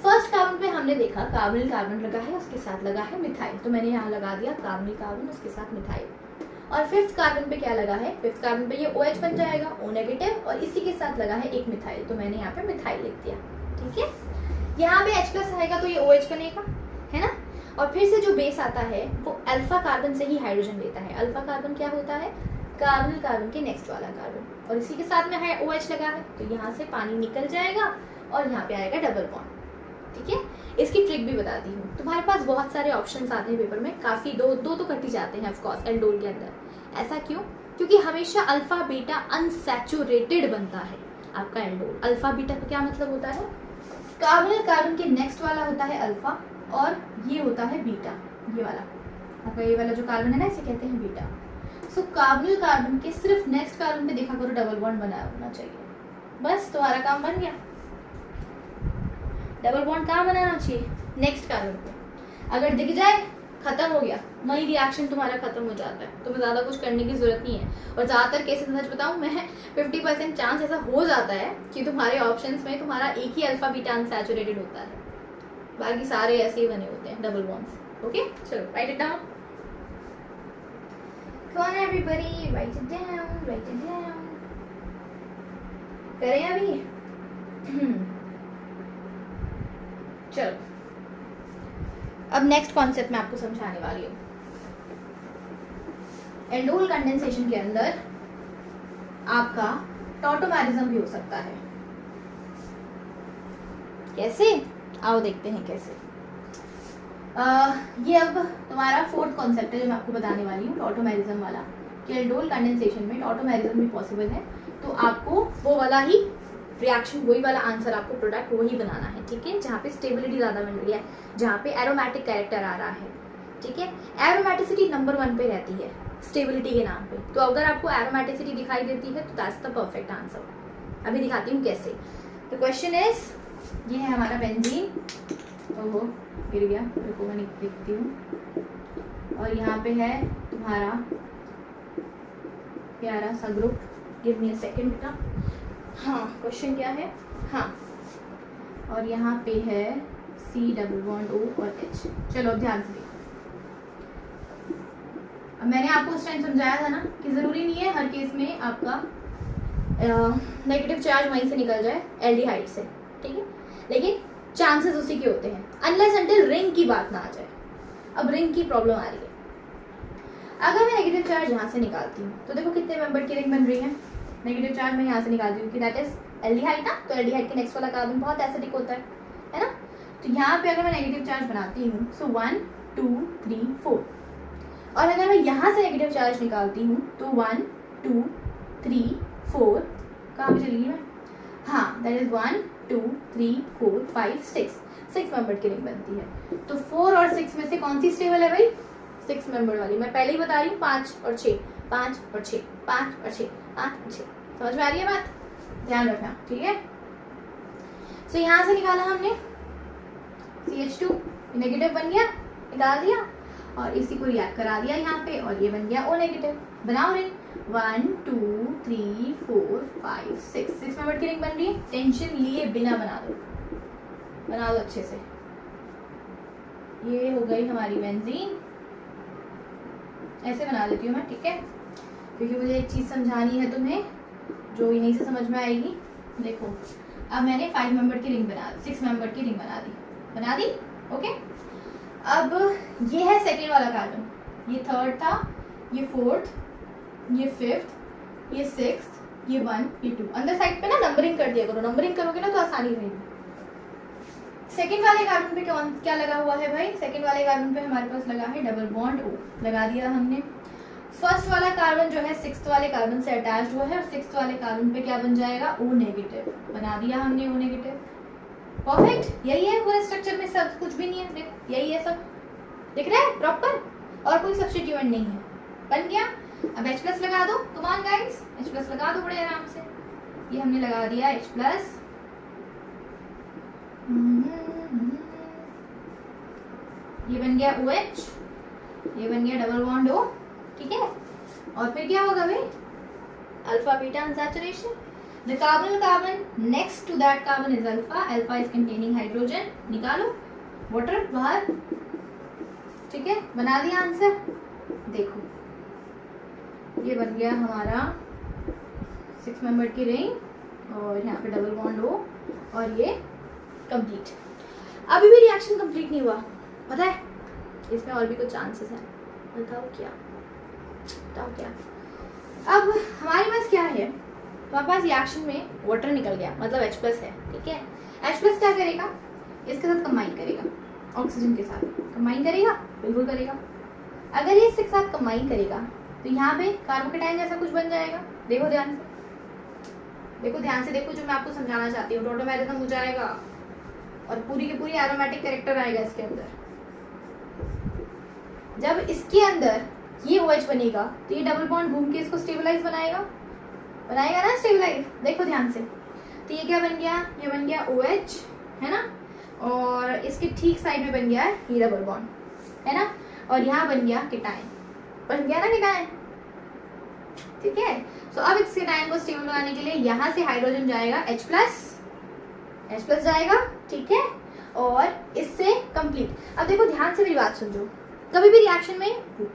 फर्स्ट कार्बन पे हमने देखा कार्बोनिल कार्बन लगा है, उसके साथ लगा है मिथाइल, तो मैंने यहाँ लगा दिया कार्बोनिल कार्बन उसके साथ मिथाइल। और फिफ्थ कार्बन पे क्या लगा है, फिफ्थ कार्बन पे ये OH बन जाएगा, O नेगेटिव, और इसी के साथ लगा है एक मिथाइल, तो मैंने यहाँ पे मिथाइल लिख दिया, ठीक है। यहाँ पे H+ आएगा तो ये OH बनेगा, है ना। और फिर से जो बेस आता है वो अल्फा कार्बन से ही हाइड्रोजन लेता है। अल्फा कार्बन क्या होता है, कार्बोनिल कार्बन के नेक्स्ट वाला कार्बन, और इसी के साथ में है OH लगा है, तो यहाँ से पानी निकल जाएगा और यहाँ पे आएगा डबल बॉन्ड, ठीक है। इसकी ट्रिक भी बताती हूँ, तुम्हारे पास बहुत सारे ऑप्शंस आते हैं पेपर में, काफी दो तो कट ही जाते हैं ऑफ कोर्स एल्डोल के अंदर। ऐसा क्यों, क्योंकि हमेशा अल्फा बीटा अनसैचुरेटेड बनता है आपका एल्डोल। अल्फा बीटा का क्या मतलब होता है, कार्बोनिल कार्बन के नेक्स्ट वाला होता है अल्फा और ये होता है बीटा, ये वाला आपका ये वाला जो कार्बन है ना, इसे कहते हैं बीटा। सो कार्बोनिल कार्बन के सिर्फ नेक्स्ट कार्बन पे देखा करो डबल बॉन्ड बना होना चाहिए, बस तुम्हारा काम बन गया। डबल बॉन्ड कहाँ बनाना चाहिए, नेक्स्ट कार्बन पे, अगर दिख जाए खत्म हो गया, वही रिएक्शन तुम्हारा खत्म हो जाता है, तुम्हें ज्यादा कुछ करने की जरूरत नहीं है। और ज्यादातर केसेस सच बताऊं मैं 50% चांस ऐसा हो जाता है कि तुम्हारे ऑप्शंस में तुम्हारा एक ही अल्फा बीटा अनसैचुरेटेड होता है, बाकी सारे ऐसे ही बने होते हैं डबल बॉन्ड्स। ओके चलो right it down, come on everybody write it down करें अभी। चलो अब नेक्स्ट कॉन्सेप्ट मैं आपको समझाने वाली हूँ। एल्डोल कंडेंसेशन के अंदर आपका टॉटोमेरिज्म भी हो सकता है, कैसे आओ देखते हैं कैसे। ये अब तुम्हारा फोर्थ कॉन्सेप्ट है जो मैं आपको बताने वाली हूँ, टॉटोमेरिज्म वाला, कि एल्डोल कंडेंसेशन में टॉटोमेरिज्म भी पॉसिबल है, तो आपको वो वाला ही रिएक्शन, वही वाला आंसर, आपको प्रोडक्ट वही बनाना है, ठीक है, जहाँ पे स्टेबिलिटी ज़्यादा मिल रही है, जहाँ पे एरोमेटिक कैरेक्टर आ रहा है, ठीक है। एरोमेटिसिटी नंबर 1 पे रहती है स्टेबिलिटी के नाम पे, तो अगर आपको एरोमेटिसिटी दिखाई देती है तो दैट्स द परफेक्ट आंसर। अभी दिखाती हूँ कैसे। द क्वेश्चन इज, ये है हमारा बेंजीन, ओहो गिर गया, रुको मैं लिखती हूँ, और यहाँ पे है तुम्हारा प्यारा सा group, give me a second बेटा। हाँ क्वेश्चन क्या है, हाँ, और यहाँ पे है C डबल बॉन्ड O और H। चलो अब ध्यान से देखो, अब मैंने आपको उस टाइम समझाया था ना कि जरूरी नहीं है हर केस में आपका नेगेटिव चार्ज वहीं से निकल जाए एल्डिहाइड से, ठीक है, लेकिन चांसेस उसी के होते हैं अनलेस अनटिल रिंग की बात ना आ जाए। अब रिंग की प्रॉब्लम आ रही है। अगर मैं नेगेटिव चार्ज यहाँ से निकालती हूँ तो देखो कितने मेंबर की रिंग बन रही है। नेगेटिव चार्ज मैं यहाँ से निकालती हूँ कि दैट इज एल्डिहाइड ना, तो एल्डिहाइड के नेक्स्ट वाला कार्बन बहुत एसिडिक होता है ना। तो यहाँ पे अगर मैं नेगेटिव चार्ज बनाती हूँ सो 1 2 3 4, और अगर मैं यहाँ से नेगेटिव चार्ज निकालती हूँ तो 1 2 3 4, कहाँ पे चली गई मैं, हाँ दैट इज 1 2 3 4 5 6 मेंबर की रिंग बनती है। तो 4 और 6 में से कौन सी स्टेबल है भाई, 6 मेंबर वाली। मैं पहले ही बता रही हूँ 5 और 6 5 और 6 5 और 6 5 और 6, समझ में आ रही है बात, ध्यान रखना ठीक है। सो यहाँ से निकाला हमने CH2, नेगेटिव बन गया, निकाल दिया और इसी को रिएक्ट करा दिया यहाँ पे और ये बन गया O नेगेटिव। बनाओ रिंग 1 2 3 4 5 6 मेंबर की रिंग बन रही है। टेंशन लिए बिना बना दो अच्छे से। ये हो गई हमारी बेंजीन, ऐसे बना देती हूँ मैं ठीक है, क्योंकि मुझे एक चीज समझानी है तुम्हें जो यहीं से समझ में आएगी। देखो अब मैंने 5 मेंबर की रिंग बना दी, 6 मेंबर की रिंग बना दी ओके। अब ये है सेकेंड वाला कार्बन, ये थर्ड था, ये फोर्थ, ये फिफ्थ, ये सिक्स्थ, ये 1, ये 2। अंदर साइड पे ना नंबरिंग कर दिया करो, नंबरिंग करोगे ना तो आसानी रहेगी। सेकेंड वाले कार्बन पे क्या लगा हुआ है भाई, सेकेंड वाले कार्बन पे हमारे पास लगा है डबल बॉन्ड O, लगा दिया हमने। फर्स्ट वाला कार्बन जो है सिक्स्थ वाले कार्बन से अटैच्ड हुआ है और सिक्स्थ वाले कार्बन पे क्या बन जाएगा, O नेगेटिव, बना दिया हमने O नेगेटिव। परफेक्ट, यही है पूरे स्ट्रक्चर में, सब कुछ भी नहीं है, देखो यही है, सब दिख रहा है प्रॉपर, और कोई सब्स्टिट्यूएंट नहीं है, बन गया। अब H+ लगा दो, कम ऑन गाइस, H+ लगा दो बड़े आराम से। ये हमने लगा दिया H+, ये बन गया OH, ये बन गया डबल बॉन्ड O ठीक है। और फिर क्या होगा भाई, alpha beta unsaturation. The carbonyl carbon next to that carbon is alpha. Alpha is containing hydrogen. निकालो वाटर बाहर ठीक है, बना दिया आंसर। देखो ये बन गया हमारा 6 मेंबर की रिंग और यहाँ पे डबल बॉन्ड O और ये कंप्लीट। अभी भी रिएक्शन कंप्लीट नहीं हुआ, पता है इसमें और भी कुछ चांसेस हैं, बताओ क्या। अब हमारे पास क्या है, हमारे पास रिएक्शन में वाटर निकल गया, मतलब H+ है ठीक है। H+ क्या करेगा, इसके साथ कंबाइन करेगा, ऑक्सीजन के साथ कंबाइन करेगा, बिल्कुल करेगा। अगर ये इसके साथ कंबाइन करेगा तो यहाँ पे कार्बोकेटाइन जैसा कुछ बन जाएगा। देखो ध्यान से, देखो जो मैं आपको समझाना चाहती हूँ, टोटोमेरिज्म हो जाएगा और पूरी की पूरी एरोमेटिक कैरेक्टर आएगा इसके अंदर। जब इसके अंदर ये OH बनेगा तो ये डबल बॉन्ड घूम के इसको स्टेबलाइज बनाएगा ना, स्टेबलाइज। देखो ध्यान से, तो ये क्या बन गया, ये बन गया OH है ना, और इसके ठीक साइड में बन गया है ये डबल बॉन्ड है ना, और यहाँ बन गया केटाइन, बन गया ना केटाइन ठीक है। सो अब इस केटाइन को स्टेबल बनाने के लिए यहाँ से हाइड्रोजन जाएगा H+ जाएगा ठीक है, और इससे कंप्लीट। अब देखो ध्यान से मेरी बात सुनो, कभी भी रिएक्शन में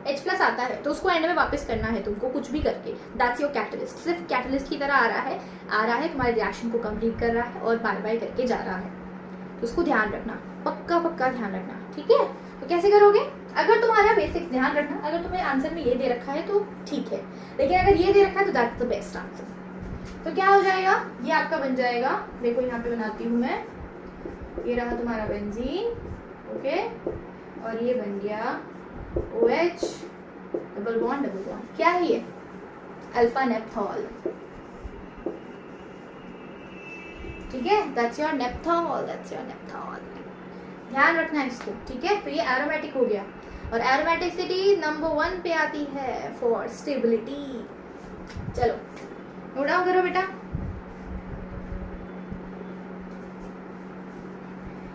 H+ आता है तो उसको एंड में वापस करना है तुमको, कुछ भी करके। दैट्स योर कैटलिस्ट, सिर्फ कैटलिस्ट की तरह आ रहा है तुम्हारे रिएक्शन को कंप्लीट कर रहा है और बाय करके जा रहा है, तो उसको ध्यान रखना, पक्का ध्यान रखना ठीक है। तो कैसे करोगे, अगर तुम्हारा बेसिक ध्यान रखना, अगर तुम्हें आंसर में ये दे रखा है तो ठीक है, लेकिन अगर ये दे रखा है तो दैट्स द बेस्ट आंसर। तो क्या हो जाएगा, ये आपका बन जाएगा, देखो यहाँ पे बनाती हूँ मैं, ये रहा तुम्हारा बेंजीन ओके, और ये बन गया OH डबल बॉन्ड, क्या है ये, अल्फा नेप्थॉल ठीक है, दैट्स योर नेप्थॉल। ध्यान रखना है इसको ठीक है। तो ये एरोमेटिक हो गया, और एरोमेटिसिटी नंबर 1 पे आती है फॉर स्टेबिलिटी। चलो नोट डाउन करो बेटा,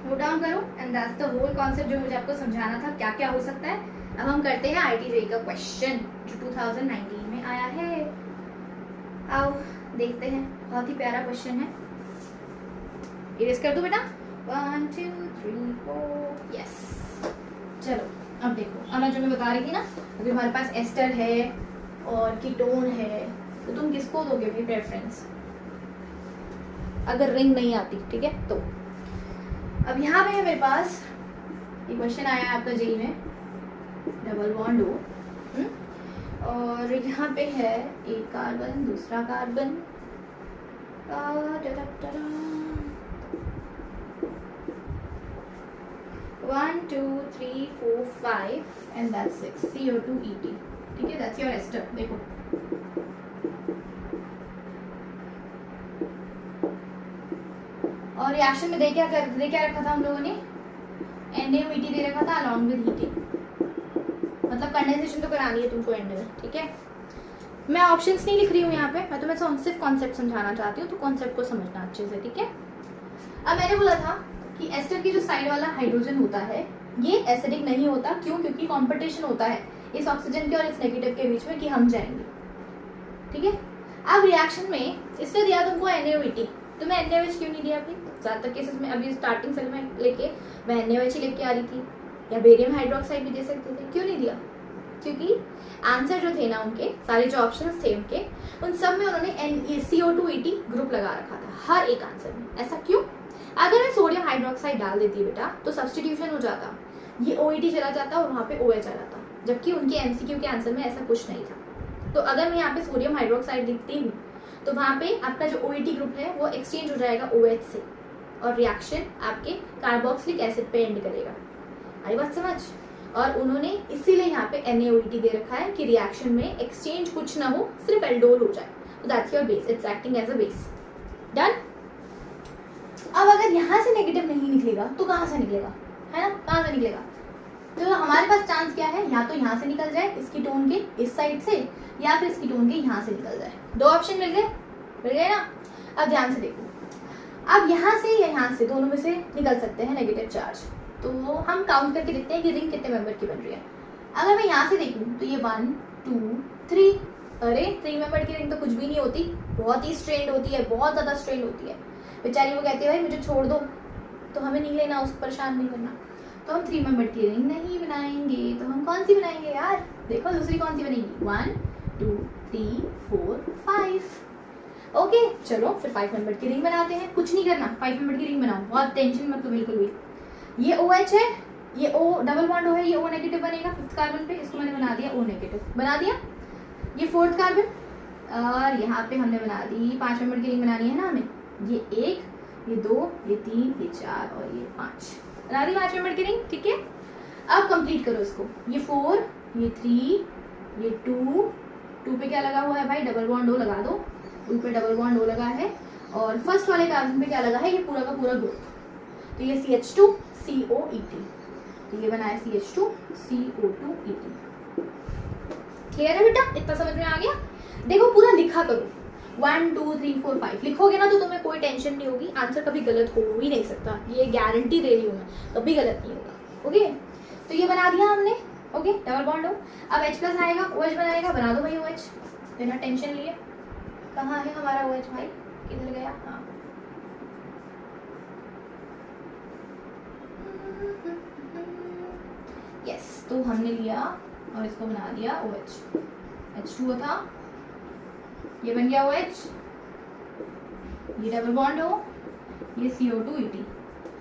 नोट डाउन करो, and that's the whole concept जो मुझे आपको समझाना था, क्या क्या हो सकता है। अब हम करते हैं IIT JEE का क्वेश्चन जो 2019 में आया है। आओ देखते हैं, बहुत ही प्यारा क्वेश्चन है। इरेज कर दो बेटा, 1 2 3 4 यस। चलो अब देखो, अब जो मैं बता रही थी ना, अभी हमारे पास एस्टर है और कीटोन है, तो तुम किसको दोगे भाई प्रेफरेंस, अगर रिंग नहीं आती ठीक है। तो अब यहाँ पे है मेरे पास, ये क्वेश्चन आया है आपका JEE में, डबल बॉन्ड O और यहाँ पे है एक कार्बन, दूसरा carbon, 1 2 3 4 5 and that's 6 CO2 ET। ठीक है, दैट्स योर एस्टर। देखो और रिएक्शन में दे क्या रखा था हम लोगों ने, NaOET दे रखा था अलॉन्ग विद हीटिंग, मतलब कंडेंसेशन तो करानी है तुमको एंड में। ठीक है, मैं ऑप्शंस नहीं लिख रही हूँ यहाँ पे, मैं तुम्हें सिर्फ कॉन्सेप्ट समझाना चाहती हूँ, तो कॉन्सेप्ट को समझना अच्छे से। ठीक है, अब मैंने बोला था कि एस्टर की जो साइड वाला हाइड्रोजन होता है ये एसिडिक नहीं होता। क्यों? क्योंकि कंपटीशन होता है इस ऑक्सीजन के और इस नेगेटिव के बीच में कि हम जाएंगे। ठीक है, अब रिएक्शन में इसने दिया तुमको NaOET, तुम्हें NaOH क्यों नहीं दिया भाई? ज़्यादातर केसेस में अभी स्टार्टिंग सेल में लेके मैं NaOH ही लेके आ रही थी, या बेरियम हाइड्रोक्साइड भी दे सकते थे, क्यों नहीं दिया? क्योंकि आंसर जो थे ना उनके, सारे जो ऑप्शंस थे उनके, उन सब में उन्होंने CO2ET ग्रुप लगा रखा था हर एक आंसर में। ऐसा क्यों? अगर मैं सोडियम हाइड्रोक्साइड डाल देती बेटा तो सब्सटीट्यूशन हो जाता, ये OET चला जाता और वहाँ पे OH आ जाता, जबकि उनके MCQ के आंसर में ऐसा कुछ नहीं था। तो अगर मैं यहाँ पे सोडियम हाइड्रोक्साइड लिखती हूँ तो वहाँ पे आपका जो OET ग्रुप है वो एक्सचेंज हो जाएगा OH से, और रिएक्शन आपके कार्बोक्सिलिक एसिड पे एंड करेगा। आई बात समझ? और उन्होंने इसीलिए यहाँ पे NaOET दे रखा है कि रिएक्शन में एक्सचेंज कुछ ना हो, सिर्फ एल्डोल हो जाए। तो that's your base, it's acting as a base. Done. अब अगर यहाँ से नेगेटिव नहीं निकलेगा तो कहाँ से निकलेगा, है ना? कहाँ से निकलेगा? तो हमारे पास चांस क्या है, या तो यहाँ से निकल जाए इसकी टोन के इस साइड से, या फिर इसकी टोन के यहाँ से निकल जाए। दो ऑप्शन मिल गए ना? अब ध्यान से देखो, अब यहाँ से या यहाँ से दोनों में से निकल सकते हैं नेगेटिव चार्ज। तो हम काउंट करके देखते हैं कि रिंग कितने मेंबर की बन रही है। अगर मैं यहाँ से देखूँ तो ये 1 2 3, अरे 3 मेंबर की रिंग तो कुछ भी नहीं होती, बहुत ही स्ट्रेंड होती है, बहुत ज़्यादा स्ट्रेंड होती है। बेचारी वो कहती है भाई मुझे छोड़ दो, तो हमें नहीं लेना, उसको परेशान नहीं करना। तो हम 3 मेंबर की रिंग नहीं बनाएंगे, तो हम कौन सी बनाएंगे यार? देखो दूसरी कौन सी बनेगी, 1 2 3 4 5। ओके चलो फिर 5 मेंबर की रिंग बनाते हैं। कुछ नहीं करना, 5 मेंबर की रिंग बनाओ, बहुत टेंशन मत लो बिल्कुल भी। ये OH है, ये O डबल बॉन्ड O है, ये O नेगेटिव बनेगा 5th कार्बन पे, इसको मैंने बना दिया O नेगेटिव, बना दिया। ये 4th कार्बन, और यहाँ पे हमने बना दी 5 मेंबर की रिंग बनानी है ना हमें, ये 1 ये 2 ये 3 ये 4 और ये 5, बना दी 5 मेंबर की रिंग। ठीक है, अब कंप्लीट करो इसको। ये 4 ये 3 ये 2 पे क्या लगा हुआ है भाई, डबल बॉन्ड O लगा दो, उन पे डबल बॉन्ड O लगा है, और फर्स्ट वाले कार्बन पे क्या लगा है, ये पूरा का पूरा ग्रुप। तो ये CH2 COET, तो ये बना है CH2 CO2ET। क्लियर है बेटा? इतना समझ में आ गया? देखो पूरा लिखा करो, 1 2 3 4 5 लिखोगे ना तो तुम्हें कोई टेंशन नहीं होगी, आंसर कभी गलत हो ही नहीं सकता, ये गारंटी दे रही हूँ मैं, कभी गलत नहीं होगा। ओके, तो ये बना दिया हमने। ओके, डबल बॉन्ड हो, अब H+ आएगा, OH बनाएगा, बना दो भाई OH बिना टेंशन लिए। कहाँ है हमारा OH भाई, किधर गया? हाँ, यस, तो हमने लिया और इसको बना दिया OH, H2O था, ये बन गया OH, ये डबल बॉन्ड हो, ये CO2ET।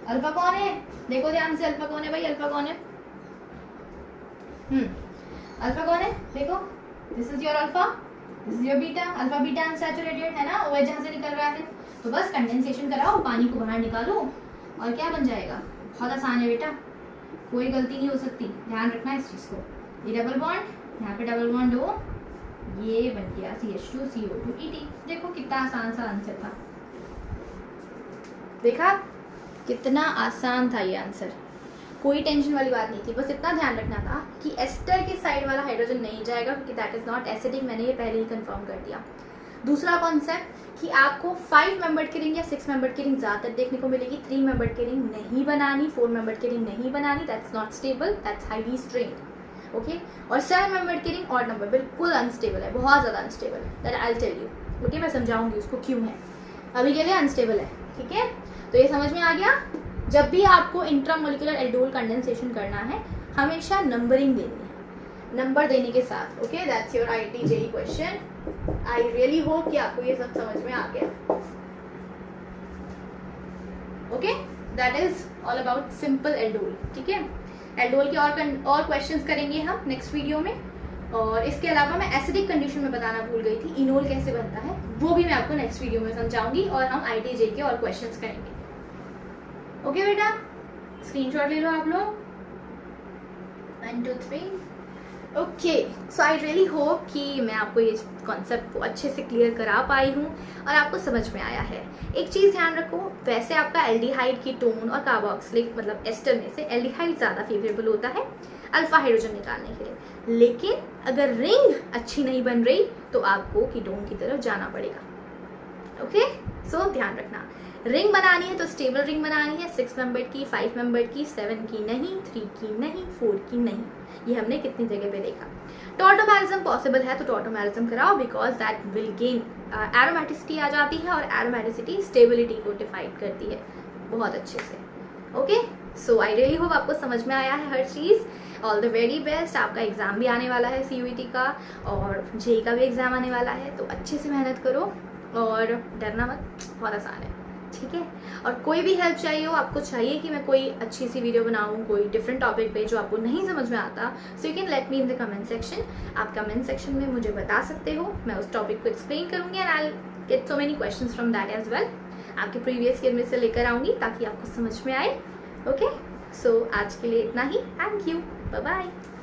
अल्फा कौन है? देखो ध्यान से, अल्फा कौन है भाई, अल्फा कौन है? अल्फा कौन है? देखो, this is your alpha, this is your beta. Alpha beta unsaturated है ना, OH जहाँ से निकल रहा है, तो बस कंडेंसेशन कराओ, पानी को बाहर निकालो और क्या बन जाएगा। बहुत आसान है बेटा, कोई गलती नहीं हो सकती, ध्यान रखना इस चीज़ को। ये डबल बॉन्ड, यहाँ पे डबल बॉन्ड हो, ये बन गया CH2 CO2ET। देखो कितना आसान सा आंसर था, देखा कितना आसान था ये आंसर, कोई टेंशन वाली बात नहीं थी। बस इतना ध्यान रखना था कि एस्टर के साइड वाला हाइड्रोजन नहीं जाएगा क्योंकि दैट इज नॉट एसिडिक, मैंने ये पहले ही कंफर्म कर दिया। दूसरा कॉन्सेप्ट कि आपको 5 मेंबर की रिंग या 6 मेंबर की रिंग ज़्यादातर देखने को मिलेगी, 3 मेंबर की रिंग नहीं बनानी, 4 मेंबर की रिंग नहीं बनानी, that's not stable, that's highly strained. Okay, और 7 मेंबर की रिंग ऑड नंबर, बिल्कुल अनस्टेबल है, बहुत ज़्यादा अनस्टेबल है, that I will tell you. Okay, मैं समझाऊंगी उसको क्यों है, अभी के लिए अनस्टेबल है। ठीक है, तो ये समझ में आ गया। जब भी आपको इंट्रामोलिकुलर एल्डोल कंडेंसेशन करना है हमेशा नंबरिंग देनी है, नंबर देने के साथ। Okay, that's your IIT JEE question. I really hope कि आपको ये सब समझ में आ गया। Okay, that is all about simple aldol. ठीक है, एल्डोल के और क्वेश्चंस करेंगे हम नेक्स्ट वीडियो में। और इसके अलावा मैं एसिडिक कंडीशन में बताना भूल गई थी, इनोल कैसे बनता है वो भी मैं आपको नेक्स्ट वीडियो में समझाऊंगी और हम ITJ के और क्वेश्चंस करेंगे। ओके बेटा, स्क्रीनशॉट ले लो आप लोग। 1 2 3। Okay, so I really hope कि मैं आपको ये कॉन्सेप्ट को अच्छे से क्लियर करा पाई हूँ और आपको समझ में आया है। एक चीज़ ध्यान रखो, वैसे आपका एल्डिहाइड की टोन और कार्बोक्सिलिक मतलब एस्टर में से एल्डिहाइड ज़्यादा फेवरेबल होता है अल्फा हाइड्रोजन निकालने के लिए, लेकिन अगर रिंग अच्छी नहीं बन रही तो आपको कीटोन की तरफ जाना पड़ेगा। ओके, सो ध्यान रखना, रिंग बनानी है तो स्टेबल रिंग बनानी है, 6 मेंबर की, 5 मेंबर की, 7 की नहीं, 3 की नहीं, 4 की नहीं। ये हमने कितनी जगह पे देखा। टॉटोमेरिज्म पॉसिबल है तो टॉटोमेरिज्म कराओ, because that will gain aromaticity आ जाती है और एरोमेटिसिटी स्टेबिलिटी को डिफाइड करती है बहुत अच्छे से। Okay, so I really hope आपको समझ में आया है हर चीज़। All the very best. आपका एग्जाम भी आने वाला है CUET का और JEE का भी एग्जाम आने वाला है, तो अच्छे से मेहनत करो और डरना मत, बहुत आसान है, ठीक है। और कोई भी हेल्प चाहिए हो, आपको चाहिए कि मैं कोई अच्छी सी वीडियो बनाऊं कोई डिफरेंट टॉपिक पे जो आपको नहीं समझ में आता, so you can let me in the comment section. आप कमेंट सेक्शन में मुझे बता सकते हो, मैं उस टॉपिक को एक्सप्लेन करूंगी and I get so many questions from that as well. आपके प्रीवियस ईयर में से लेकर आऊंगी ताकि आपको समझ में आए। ओके, सो आज के लिए इतना ही। Thank you, bye bye.